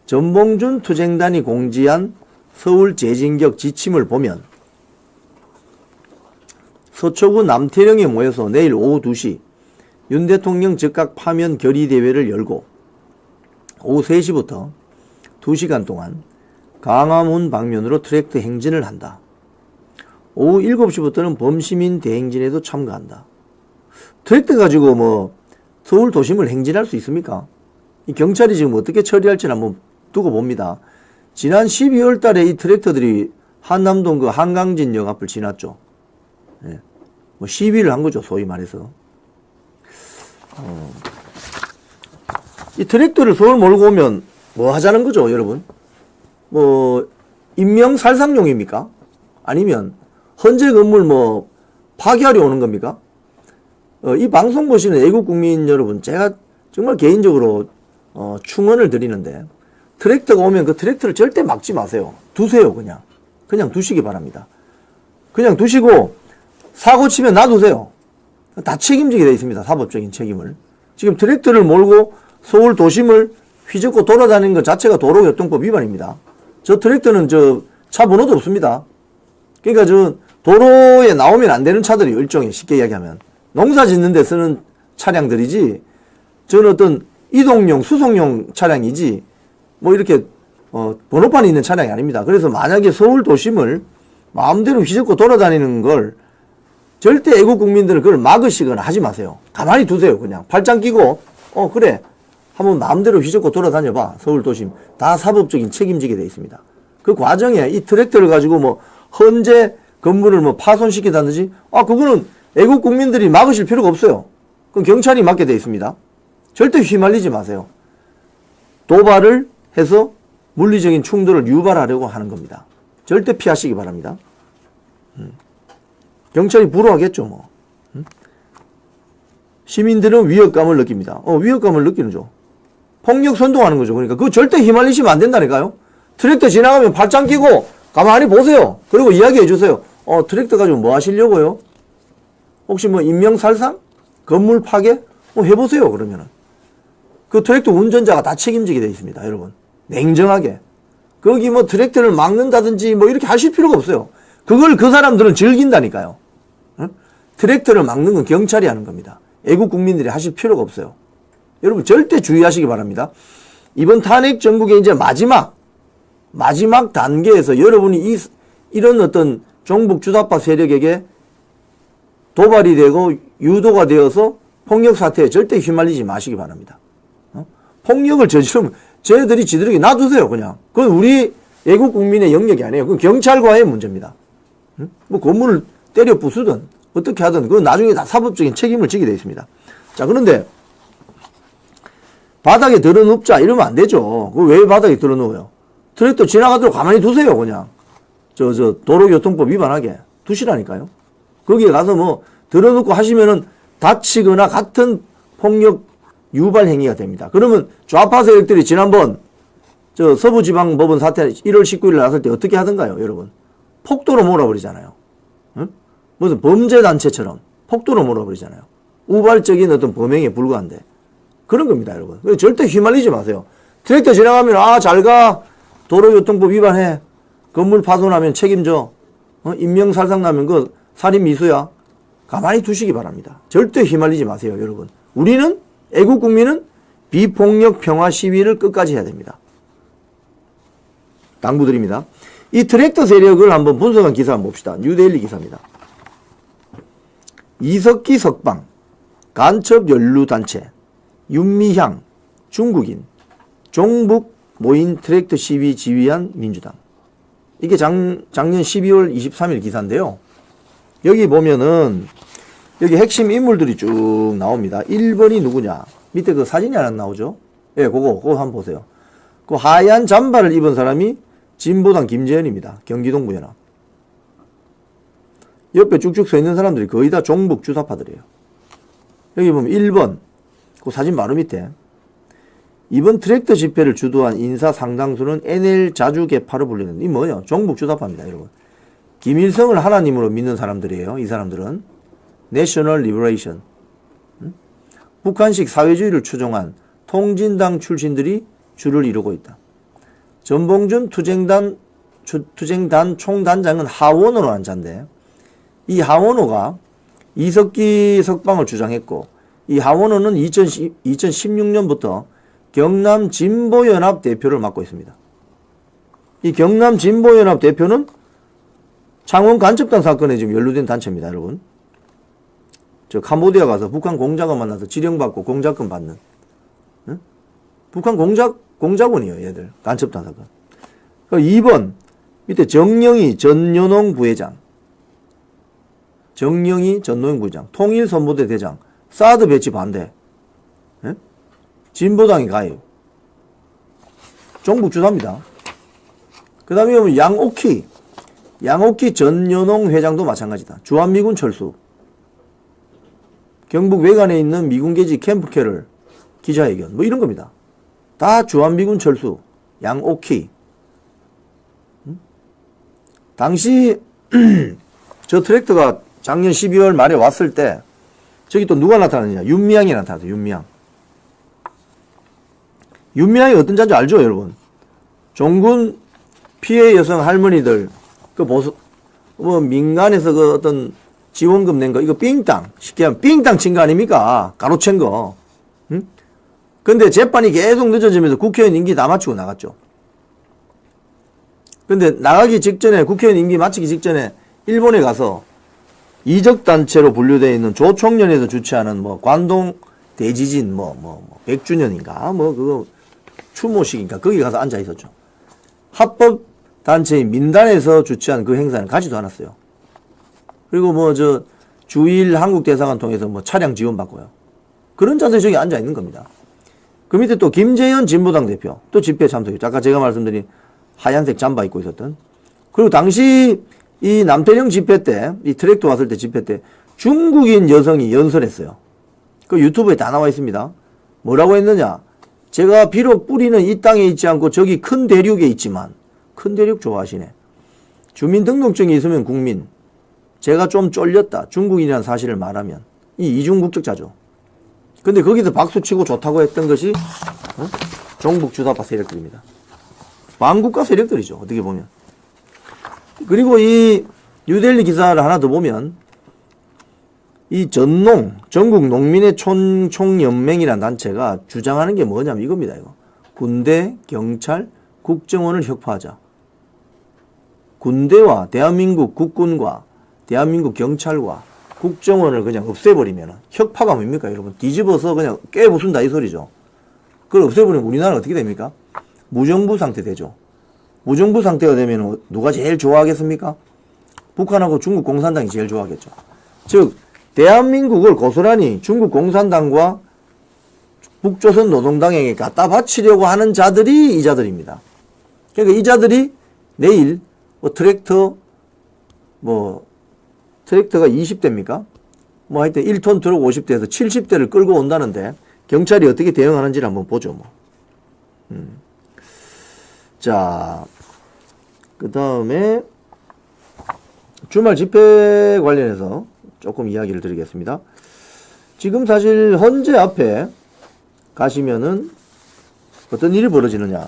전봉준 투쟁단이 공지한 서울 재진격 지침을 보면 서초구 남태령에 모여서 내일 오후 2시 윤 대통령 즉각 파면 결의대회를 열고 오후 3시부터 2시간 동안 광화문 방면으로 트랙터 행진을 한다. 오후 7시부터는 범시민 대행진에도 참가한다. 트랙터 가지고 서울 도심을 행진할 수 있습니까? 이 경찰이 지금 어떻게 처리할지는 한번 두고 봅니다. 지난 12월 달에 이 트랙터들이 한남동 한강진역 앞을 지났죠. 예. 시위를 한 거죠, 소위 말해서. 이 트랙터를 서울 몰고 오면 뭐 하자는 거죠, 여러분? 인명살상용입니까? 아니면 헌재 건물 파괴하려 오는 겁니까? 이 방송 보시는 애국 국민 여러분, 제가 정말 개인적으로 충언을 드리는데, 트랙터가 오면 그 트랙터를 절대 막지 마세요. 두세요, 그냥 두시기 바랍니다. 그냥 두시고 사고 치면 놔두세요. 다 책임지게 되어 있습니다. 사법적인 책임을. 지금 트랙터를 몰고 서울 도심을 휘젓고 돌아다니는 것 자체가 도로교통법 위반입니다. 저 트랙터는 저 차 번호도 없습니다. 그러니까 저 도로에 나오면 안 되는 차들이 일종의 쉽게 이야기하면 농사 짓는 데 쓰는 차량들이지 저는 어떤 이동용 수송용 차량이지 뭐 이렇게 번호판이 있는 차량이 아닙니다. 그래서 만약에 서울 도심을 마음대로 휘젓고 돌아다니는 걸 절대 애국 국민들은 그걸 막으시거나 하지 마세요. 가만히 두세요. 그냥 팔짱 끼고 그래 한번 마음대로 휘젓고 돌아다녀봐. 서울 도심 다 사법적인 책임지게 돼 있습니다. 그 과정에 이 트랙터를 가지고 뭐 헌재 건물을 뭐 파손시키다든지 그거는 애국 국민들이 막으실 필요가 없어요. 그건 경찰이 막게 돼 있습니다. 절대 휘말리지 마세요. 도발을 해서 물리적인 충돌을 유발하려고 하는 겁니다. 절대 피하시기 바랍니다. 경찰이 불허하겠죠 뭐. 시민들은 위협감을 느낍니다. 위협감을 느끼는 죠. 폭력 선동하는 거죠. 그러니까 그거 절대 휘말리시면 안 된다니까요. 트랙터 지나가면 팔짱 끼고 가만히 보세요. 그리고 이야기해 주세요. 트랙터 가지고 뭐 하시려고요? 혹시 뭐 인명살상? 건물 파괴? 해보세요 그러면은. 그 트랙터 운전자가 다 책임지게 되어 있습니다. 여러분. 냉정하게. 거기 뭐 트랙터를 막는다든지 뭐 이렇게 하실 필요가 없어요. 그걸 그 사람들은 즐긴다니까요. 트랙터를 막는 건 경찰이 하는 겁니다. 애국 국민들이 하실 필요가 없어요. 여러분 절대 주의하시기 바랍니다. 이번 탄핵 정국의 이제 마지막 단계에서 여러분이 이런 어떤 종북 주사파 세력에게 도발이 되고 유도가 되어서 폭력 사태에 절대 휘말리지 마시기 바랍니다. 폭력을 저지르면 쟤들이 지들에게 놔두세요 그냥. 그건 우리 애국 국민의 영역이 아니에요. 그건 경찰과의 문제입니다. 뭐 건물을 때려 부수든 어떻게 하든 그건 나중에 다 사법적인 책임을 지게 되어 있습니다. 자 그런데 바닥에 들어눕자 이러면 안 되죠. 그거 왜 바닥에 들어누워요? 트랙터 지나가도록 가만히 두세요 그냥. 저 도로교통법 위반하게 두시라니까요. 거기에 가서 뭐 들어눕고 하시면은 다치거나 같은 폭력 유발 행위가 됩니다. 그러면 좌파 세력들이 지난번 저 서부지방법원 사태 1월 19일 나설 때 어떻게 하던가요, 여러분? 폭도로 몰아버리잖아요. 응? 무슨 범죄단체처럼 폭도로 몰아버리잖아요. 우발적인 어떤 범행에 불과한데. 그런 겁니다, 여러분. 절대 휘말리지 마세요. 트랙터 지나가면, 잘 가. 도로교통법 위반해. 건물 파손하면 책임져. 인명살상 나면 그 살인미수야. 가만히 두시기 바랍니다. 절대 휘말리지 마세요, 여러분. 우리는, 애국 국민은 비폭력 평화 시위를 끝까지 해야 됩니다. 당부드립니다. 이 트랙터 세력을 한번 분석한 기사 한번 봅시다. 뉴데일리 기사입니다. 이석기 석방, 간첩 연루단체, 윤미향, 중국인, 종북 모인 트랙터 시위 지휘한 민주당. 이게 작년 12월 23일 기사인데요. 여기 보면은 여기 핵심 인물들이 쭉 나옵니다. 1번이 누구냐? 밑에 그 사진이 하나 나오죠? 예, 그거 한번 보세요. 그 하얀 잠바를 입은 사람이 진보당 김재현입니다. 경기동부연합. 옆에 쭉쭉 서 있는 사람들이 거의 다 종북 주사파들이에요. 여기 보면 1번, 그 사진 바로 밑에. 이번 트랙터 집회를 주도한 인사 상당수는 NL 자주계파로 불리는, 이 뭐예요? 종북 주사파입니다, 여러분. 김일성을 하나님으로 믿는 사람들이에요, 이 사람들은. 내셔널 리버레이션. 북한식 사회주의를 추종한 통진당 출신들이 주를 이루고 있다. 전봉준 투쟁단 총단장은 하원호로 한 자인데, 이 하원호가 이석기 석방을 주장했고, 이 하원호는 2016년부터 경남 진보연합 대표를 맡고 있습니다. 이 경남 진보연합 대표는 창원 간첩단 사건에 지금 연루된 단체입니다, 여러분. 저 캄보디아 가서 북한 공작원 만나서 지령받고 공작권 받는. 응? 북한 공작원이에요, 얘들. 간첩단 사건. 2번, 밑에 정영희 전연홍 부회장. 정영희 전노영 부회장. 통일선보대 대장. 사드 배치 반대. 예? 진보당이 가입. 종북 주사입니다. 그 다음에 보면 양옥희 전연홍 회장도 마찬가지다. 주한미군 철수. 경북 외관에 있는 미군계지 캠프 캐럴 기자회견. 뭐 이런 겁니다. 다 주한미군 철수. 양옥희. 당시 저 트랙터가 작년 12월 말에 왔을 때 저기 또 누가 나타났느냐. 윤미향이 나타났어요. 윤미향. 윤미향이 어떤 자인지 알죠, 여러분? 종군 피해 여성 할머니들, 민간에서 그 어떤 지원금 낸 거, 이거 삥땅, 쉽게 하면 삥땅 친 거 아닙니까? 가로챈 거. 응? 근데 재판이 계속 늦어지면서 국회의원 임기 다 마치고 나갔죠. 근데 나가기 직전에, 국회의원 임기 마치기 직전에 일본에 가서 이적단체로 분류되어 있는 조총련에서 주최하는 관동 대지진 100주년인가? 그거 추모식인가? 거기 가서 앉아 있었죠. 합법단체인 민단에서 주최한 그 행사는 가지도 않았어요. 그리고 주일 한국대사관 통해서 차량 지원받고요. 그런 자세에 저기 앉아 있는 겁니다. 그 밑에 또 김재현 진보당 대표 또 집회에 참석했죠. 아까 제가 말씀드린 하얀색 잠바 입고 있었던. 그리고 당시 이 남태령 집회 때, 이 트랙터 왔을 때 집회 때 중국인 여성이 연설했어요. 그 유튜브에 다 나와 있습니다. 뭐라고 했느냐? 제가 비록 뿌리는 이 땅에 있지 않고 저기 큰 대륙에 있지만, 큰 대륙 좋아하시네. 주민등록증이 있으면 국민. 제가 좀 쫄렸다. 중국인이라는 사실을 말하면. 이 이중국적자죠. 근데 거기서 박수치고 좋다고 했던 것이 종북 주사파 세력들입니다. 반국가 세력들이죠. 어떻게 보면. 그리고 이 뉴델리 기사를 하나 더 보면 이 전농, 전국 농민의 총연맹이라는 단체가 주장하는 게 뭐냐면 이겁니다. 이거. 군대, 경찰, 국정원을 혁파하자. 군대와 대한민국 국군과 대한민국 경찰과 국정원을 그냥 없애버리면 혁파가 뭡니까 여러분? 뒤집어서 그냥 깨부순다 이 소리죠. 그걸 없애버리면 우리나라는 어떻게 됩니까? 무정부 상태 되죠. 무정부 상태가 되면 누가 제일 좋아하겠습니까? 북한하고 중국 공산당이 제일 좋아하겠죠. 즉 대한민국을 고스란히 중국 공산당과 북조선 노동당에게 갖다 바치려고 하는 자들이 이 자들입니다. 그러니까 이 자들이 내일 트랙터가 20대입니까? 하여튼 1톤 트럭 50대에서 70대를 끌고 온다는데 경찰이 어떻게 대응하는지를 한번 보죠. 자, 그 다음에 주말 집회 관련해서 조금 이야기를 드리겠습니다. 지금 사실 헌재 앞에 가시면은 어떤 일이 벌어지느냐.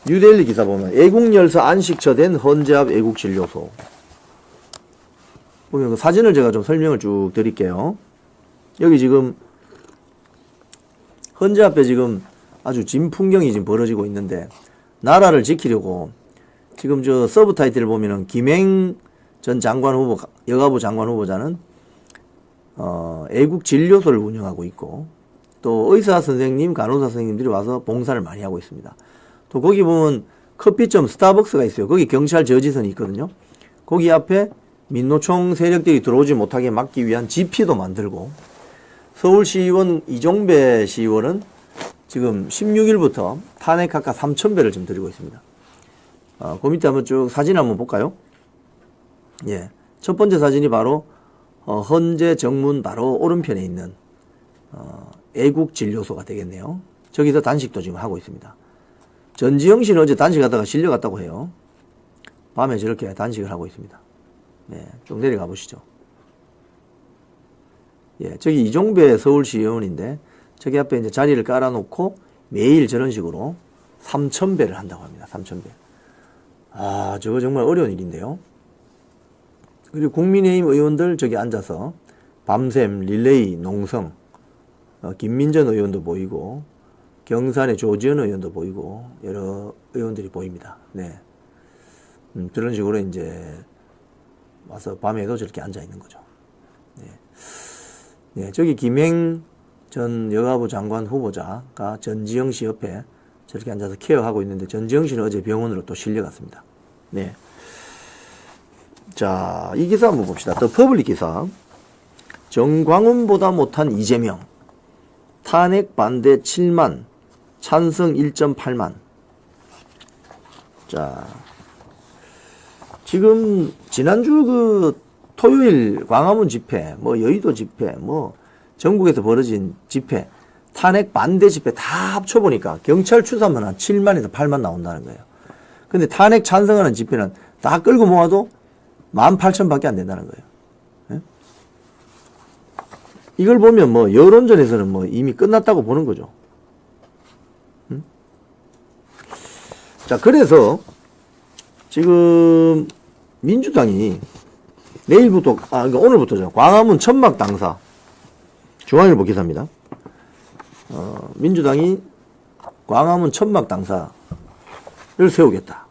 뉴델리 기사 보면 애국열사 안식처된 헌재 앞 애국진료소. 보면 그 사진을 제가 좀 설명을 쭉 드릴게요. 여기 지금 헌재 앞에 지금 아주 진풍경이 지금 벌어지고 있는데 나라를 지키려고 지금 저 서브 타이틀을 보면은 김행 전 장관 후보, 여가부 장관 후보자는 애국 진료소를 운영하고 있고 또 의사 선생님, 간호사 선생님들이 와서 봉사를 많이 하고 있습니다. 또 거기 보면 커피점 스타벅스가 있어요. 거기 경찰 저지선이 있거든요. 거기 앞에 민노총 세력들이 들어오지 못하게 막기 위한 지피도 만들고 서울시의원 이종배 시의원은 지금 16일부터 탄핵 각각 3,000배를 지금 드리고 있습니다. 그 밑에 한번 쭉 사진 한번 볼까요? 예. 첫 번째 사진이 바로 헌재 정문 바로 오른편에 있는 애국진료소가 되겠네요. 저기서 단식도 지금 하고 있습니다. 전지영 씨는 어제 단식하다가 실려갔다고 해요. 밤에 저렇게 단식을 하고 있습니다. 네, 쭉 내려가 보시죠. 예, 저기 이종배 서울시 의원인데 저기 앞에 이제 자리를 깔아놓고 매일 저런 식으로 3,000배를 한다고 합니다. 3,000배. 아, 저거 정말 어려운 일인데요. 그리고 국민의힘 의원들 저기 앉아서 밤샘 릴레이 농성, 김민전 의원도 보이고 경산의 조지현 의원도 보이고 여러 의원들이 보입니다. 네, 그런 식으로 이제 와서 밤에도 저렇게 앉아 있는 거죠. 네, 네, 저기 김행 전 여가부 장관 후보자가 전지영 씨 옆에 저렇게 앉아서 케어하고 있는데 전지영 씨는 어제 병원으로 또 실려갔습니다. 네. 자, 이 기사 한번 봅시다. 더 퍼블릭 기사. 정광훈보다 못한 이재명. 탄핵 반대 7만. 찬성 1.8만. 자, 지금 지난주 그 토요일 광화문 집회, 여의도 집회, 전국에서 벌어진 집회, 탄핵 반대 집회 다 합쳐보니까 경찰 추산만 한 7만에서 8만 나온다는 거예요. 근데 탄핵 찬성하는 집회는 다 끌고 모아도 18,000밖에 안 된다는 거예요. 예? 이걸 보면 여론전에서는 이미 끝났다고 보는 거죠. 자, 그래서 지금 민주당이 내일부터, 그러니까 오늘부터죠. 광화문 천막 당사. 중앙일보 기사입니다. 민주당이 광화문 천막 당사를 세우겠다.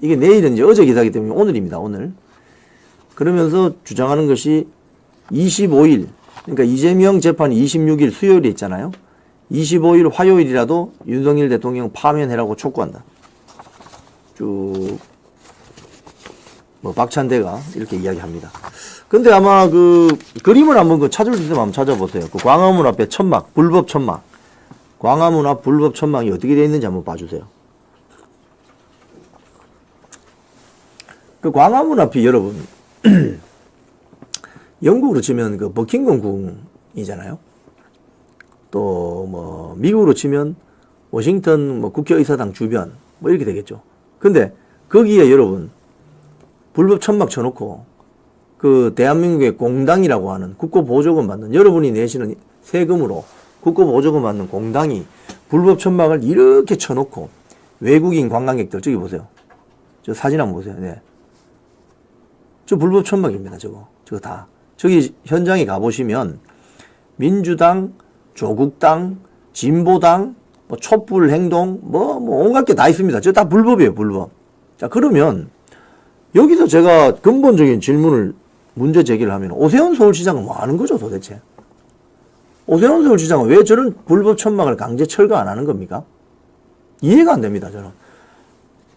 이게 내일은 이제 어제 기사이기 때문에 오늘입니다, 오늘. 그러면서 주장하는 것이 25일, 그러니까 이재명 재판이 26일 수요일에 있잖아요. 25일 화요일이라도 윤석열 대통령 파면해라고 촉구한다. 쭉, 박찬대가 이렇게 이야기합니다. 근데 아마 그 그림을 한번 찾을 수 있으면 한번 찾아보세요. 그 광화문 앞에 천막, 불법 천막. 광화문 앞 불법 천막이 어떻게 되어 있는지 한번 봐주세요. 그 광화문 앞이 여러분, 영국으로 치면 그 버킹엄 궁이잖아요. 또 미국으로 치면 워싱턴 국회의사당 주변 이렇게 되겠죠. 근데 거기에 여러분 불법 천막 쳐놓고 그 대한민국의 공당이라고 하는 국고보조금 받는 여러분이 내시는 세금으로 국고보조금 받는 공당이 불법 천막을 이렇게 쳐놓고 외국인 관광객들 저기 보세요. 저 사진 한번 보세요. 네. 저 불법 천막입니다. 저거 다. 저기 현장에 가보시면 민주당, 조국당, 진보당, 촛불 행동, 온갖 게 다 있습니다. 저 다 불법이에요, 불법. 자, 그러면 여기서 제가 근본적인 질문을 문제 제기를 하면 오세훈 서울시장은 뭐 하는 거죠, 도대체? 오세훈 서울시장은 왜 저런 불법 천막을 강제 철거 안 하는 겁니까? 이해가 안 됩니다, 저는.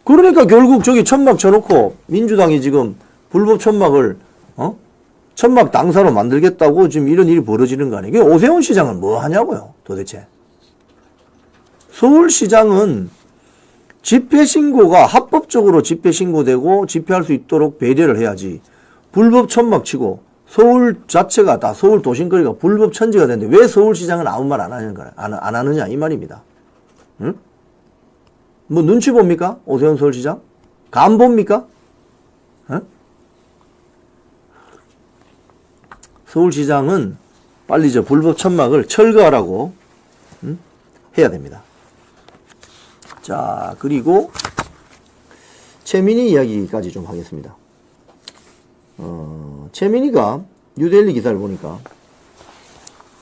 그러니까 결국 저기 천막 쳐놓고 민주당이 지금 불법 천막을 천막 당사로 만들겠다고 지금 이런 일이 벌어지는 거 아니에요? 오세훈 시장은 뭐 하냐고요, 도대체. 서울시장은 집회신고가 합법적으로 집회신고되고 집회할 수 있도록 배려를 해야지 불법 천막 치고 서울 자체가 다 서울 도심거리가 불법 천지가 되는데 왜 서울시장은 아무 말 안 하느냐 이 말입니다. 응? 눈치 봅니까? 오세훈 서울시장? 간 봅니까? 응? 서울시장은 빨리 저 불법 천막을 철거하라고 해야 됩니다. 자, 그리고 최민희 이야기까지 좀 하겠습니다. 최민희가 뉴델리 기사를 보니까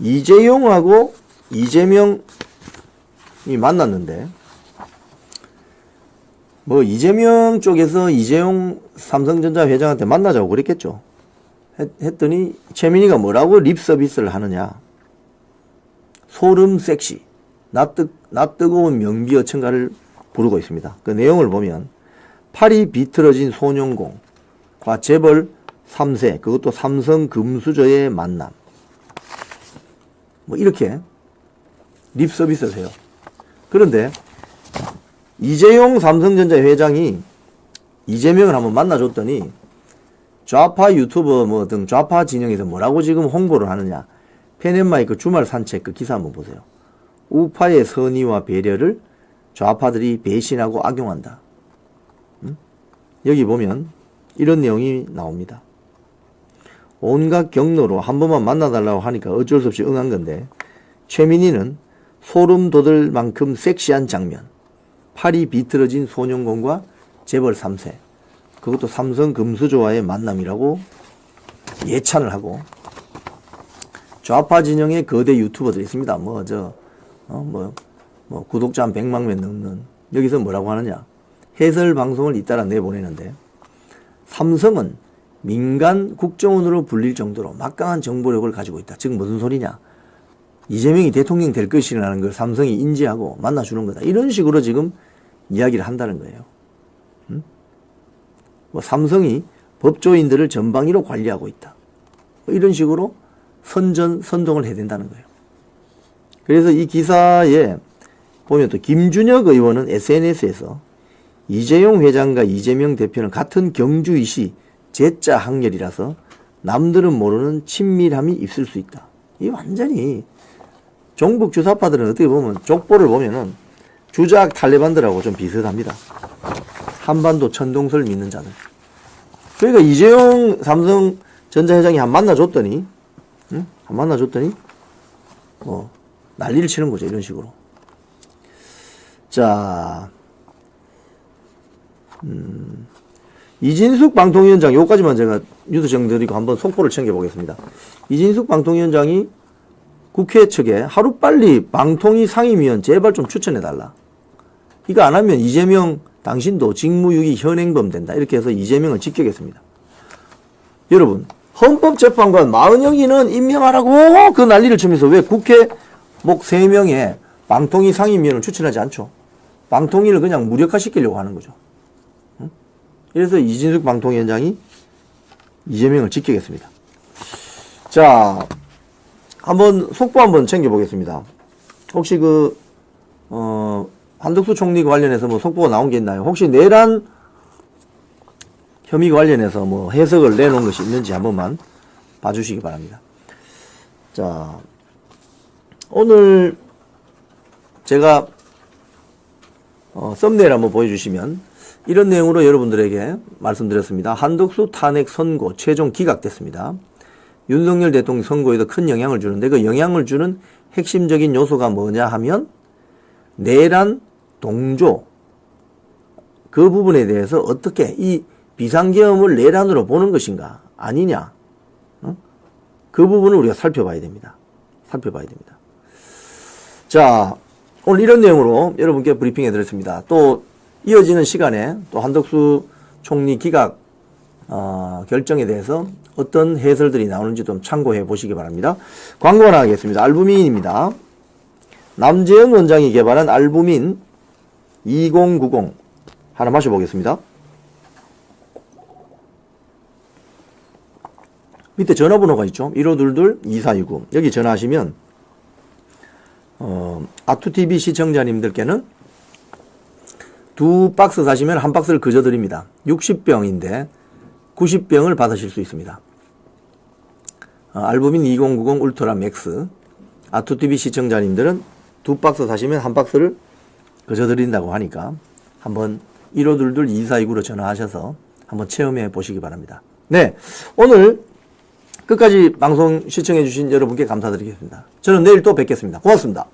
이재용하고 이재명이 만났는데 이재명 쪽에서 이재용 삼성전자 회장한테 만나자고 그랬겠죠. 했더니 최민희가 뭐라고 립 서비스를 하느냐. 소름 섹시, 나 뜨거운 명비어 첨가를 부르고 있습니다. 그 내용을 보면 팔이 비틀어진 소년공과 재벌 3세, 그것도 삼성 금수저의 만남. 이렇게 립 서비스를 해요. 그런데 이재용 삼성전자 회장이 이재명을 한번 만나줬더니 좌파 유튜버 등 좌파 진영에서 뭐라고 지금 홍보를 하느냐. 펜앤마이크 주말 산책 그 기사 한번 보세요. 우파의 선의와 배려를 좌파들이 배신하고 악용한다. 여기 보면 이런 내용이 나옵니다. 온갖 경로로 한 번만 만나달라고 하니까 어쩔 수 없이 응한 건데 최민희는 소름 돋을 만큼 섹시한 장면, 팔이 비틀어진 소년공과 재벌 3세, 그것도 삼성 금수저와의 만남이라고 예찬을 하고, 좌파 진영의 거대 유튜버들이 있습니다. 구독자 한 100만 명 넘는, 여기서 뭐라고 하느냐. 해설 방송을 잇따라 내보내는데, 삼성은 민간 국정원으로 불릴 정도로 막강한 정보력을 가지고 있다. 즉 무슨 소리냐. 이재명이 대통령 될 것이라는 걸 삼성이 인지하고 만나주는 거다. 이런 식으로 지금 이야기를 한다는 거예요. 삼성이 법조인들을 전방위로 관리하고 있다. 이런 식으로 선동을 해야 된다는 거예요. 그래서 이 기사에 보면 또 김준혁 의원은 SNS에서 이재용 회장과 이재명 대표는 같은 경주이시 제자 학렬이라서 남들은 모르는 친밀함이 있을 수 있다. 이 완전히 종북 주사파들은 어떻게 보면 족보를 보면은 주작 탈레반들하고 좀 비슷합니다. 한반도 천동설 믿는 자들. 그러니까 이재용 삼성전자 회장이 한 만나줬더니 난리를 치는 거죠. 이런 식으로. 자, 이진숙 방통위원장, 요까지만 제가 뉴스 정드리고 한번 속보를 챙겨보겠습니다. 이진숙 방통위원장이 국회 측에 하루빨리 방통위 상임위원 제발 좀 추천해달라. 이거 안 하면 이재명 당신도 직무유기 현행범 된다. 이렇게 해서 이재명을 직격했습니다. 여러분, 헌법재판관 마은영이는 임명하라고 그 난리를 치면서 왜 국회 목 3명의 방통위 상임위원을 추천하지 않죠? 방통위를 그냥 무력화시키려고 하는 거죠. 그래서 이진숙 방통위원장이 이재명을 직격했습니다. 자, 한번 속보 한번 챙겨보겠습니다. 혹시 한덕수 총리 관련해서 뭐 속보가 나온 게 있나요? 혹시 내란 혐의 관련해서 뭐 해석을 내놓은 것이 있는지 한 번만 봐주시기 바랍니다. 자, 오늘 제가 썸네일 한번 보여주시면 이런 내용으로 여러분들에게 말씀드렸습니다. 한덕수 탄핵 선고 최종 기각됐습니다. 윤석열 대통령 선고에도 큰 영향을 주는데 그 영향을 주는 핵심적인 요소가 뭐냐 하면 내란 동조 그 부분에 대해서 어떻게 이 비상계엄을 내란으로 보는 것인가 아니냐 그 부분을 우리가 살펴봐야 됩니다. 자, 오늘 이런 내용으로 여러분께 브리핑해 드렸습니다. 또 이어지는 시간에 또 한덕수 총리 기각 결정에 대해서 어떤 해설들이 나오는지 좀 참고해 보시기 바랍니다. 광고 하나 하겠습니다. 알부민입니다. 남재영 원장이 개발한 알부민 2090 하나 마셔보겠습니다. 밑에 전화번호가 있죠. 1522-2429 여기 전화하시면 아투TV 시청자님들께는 2박스 사시면 1박스를 그저 드립니다. 60병인데 90병을 받으실 수 있습니다. 알부민 2090 울트라 맥스 아투TV 시청자님들은 2박스 사시면 1박스를 그저 드린다고 하니까 한번 1522-2429로 전화하셔서 한번 체험해 보시기 바랍니다. 네, 오늘 끝까지 방송 시청해 주신 여러분께 감사드리겠습니다. 저는 내일 또 뵙겠습니다. 고맙습니다.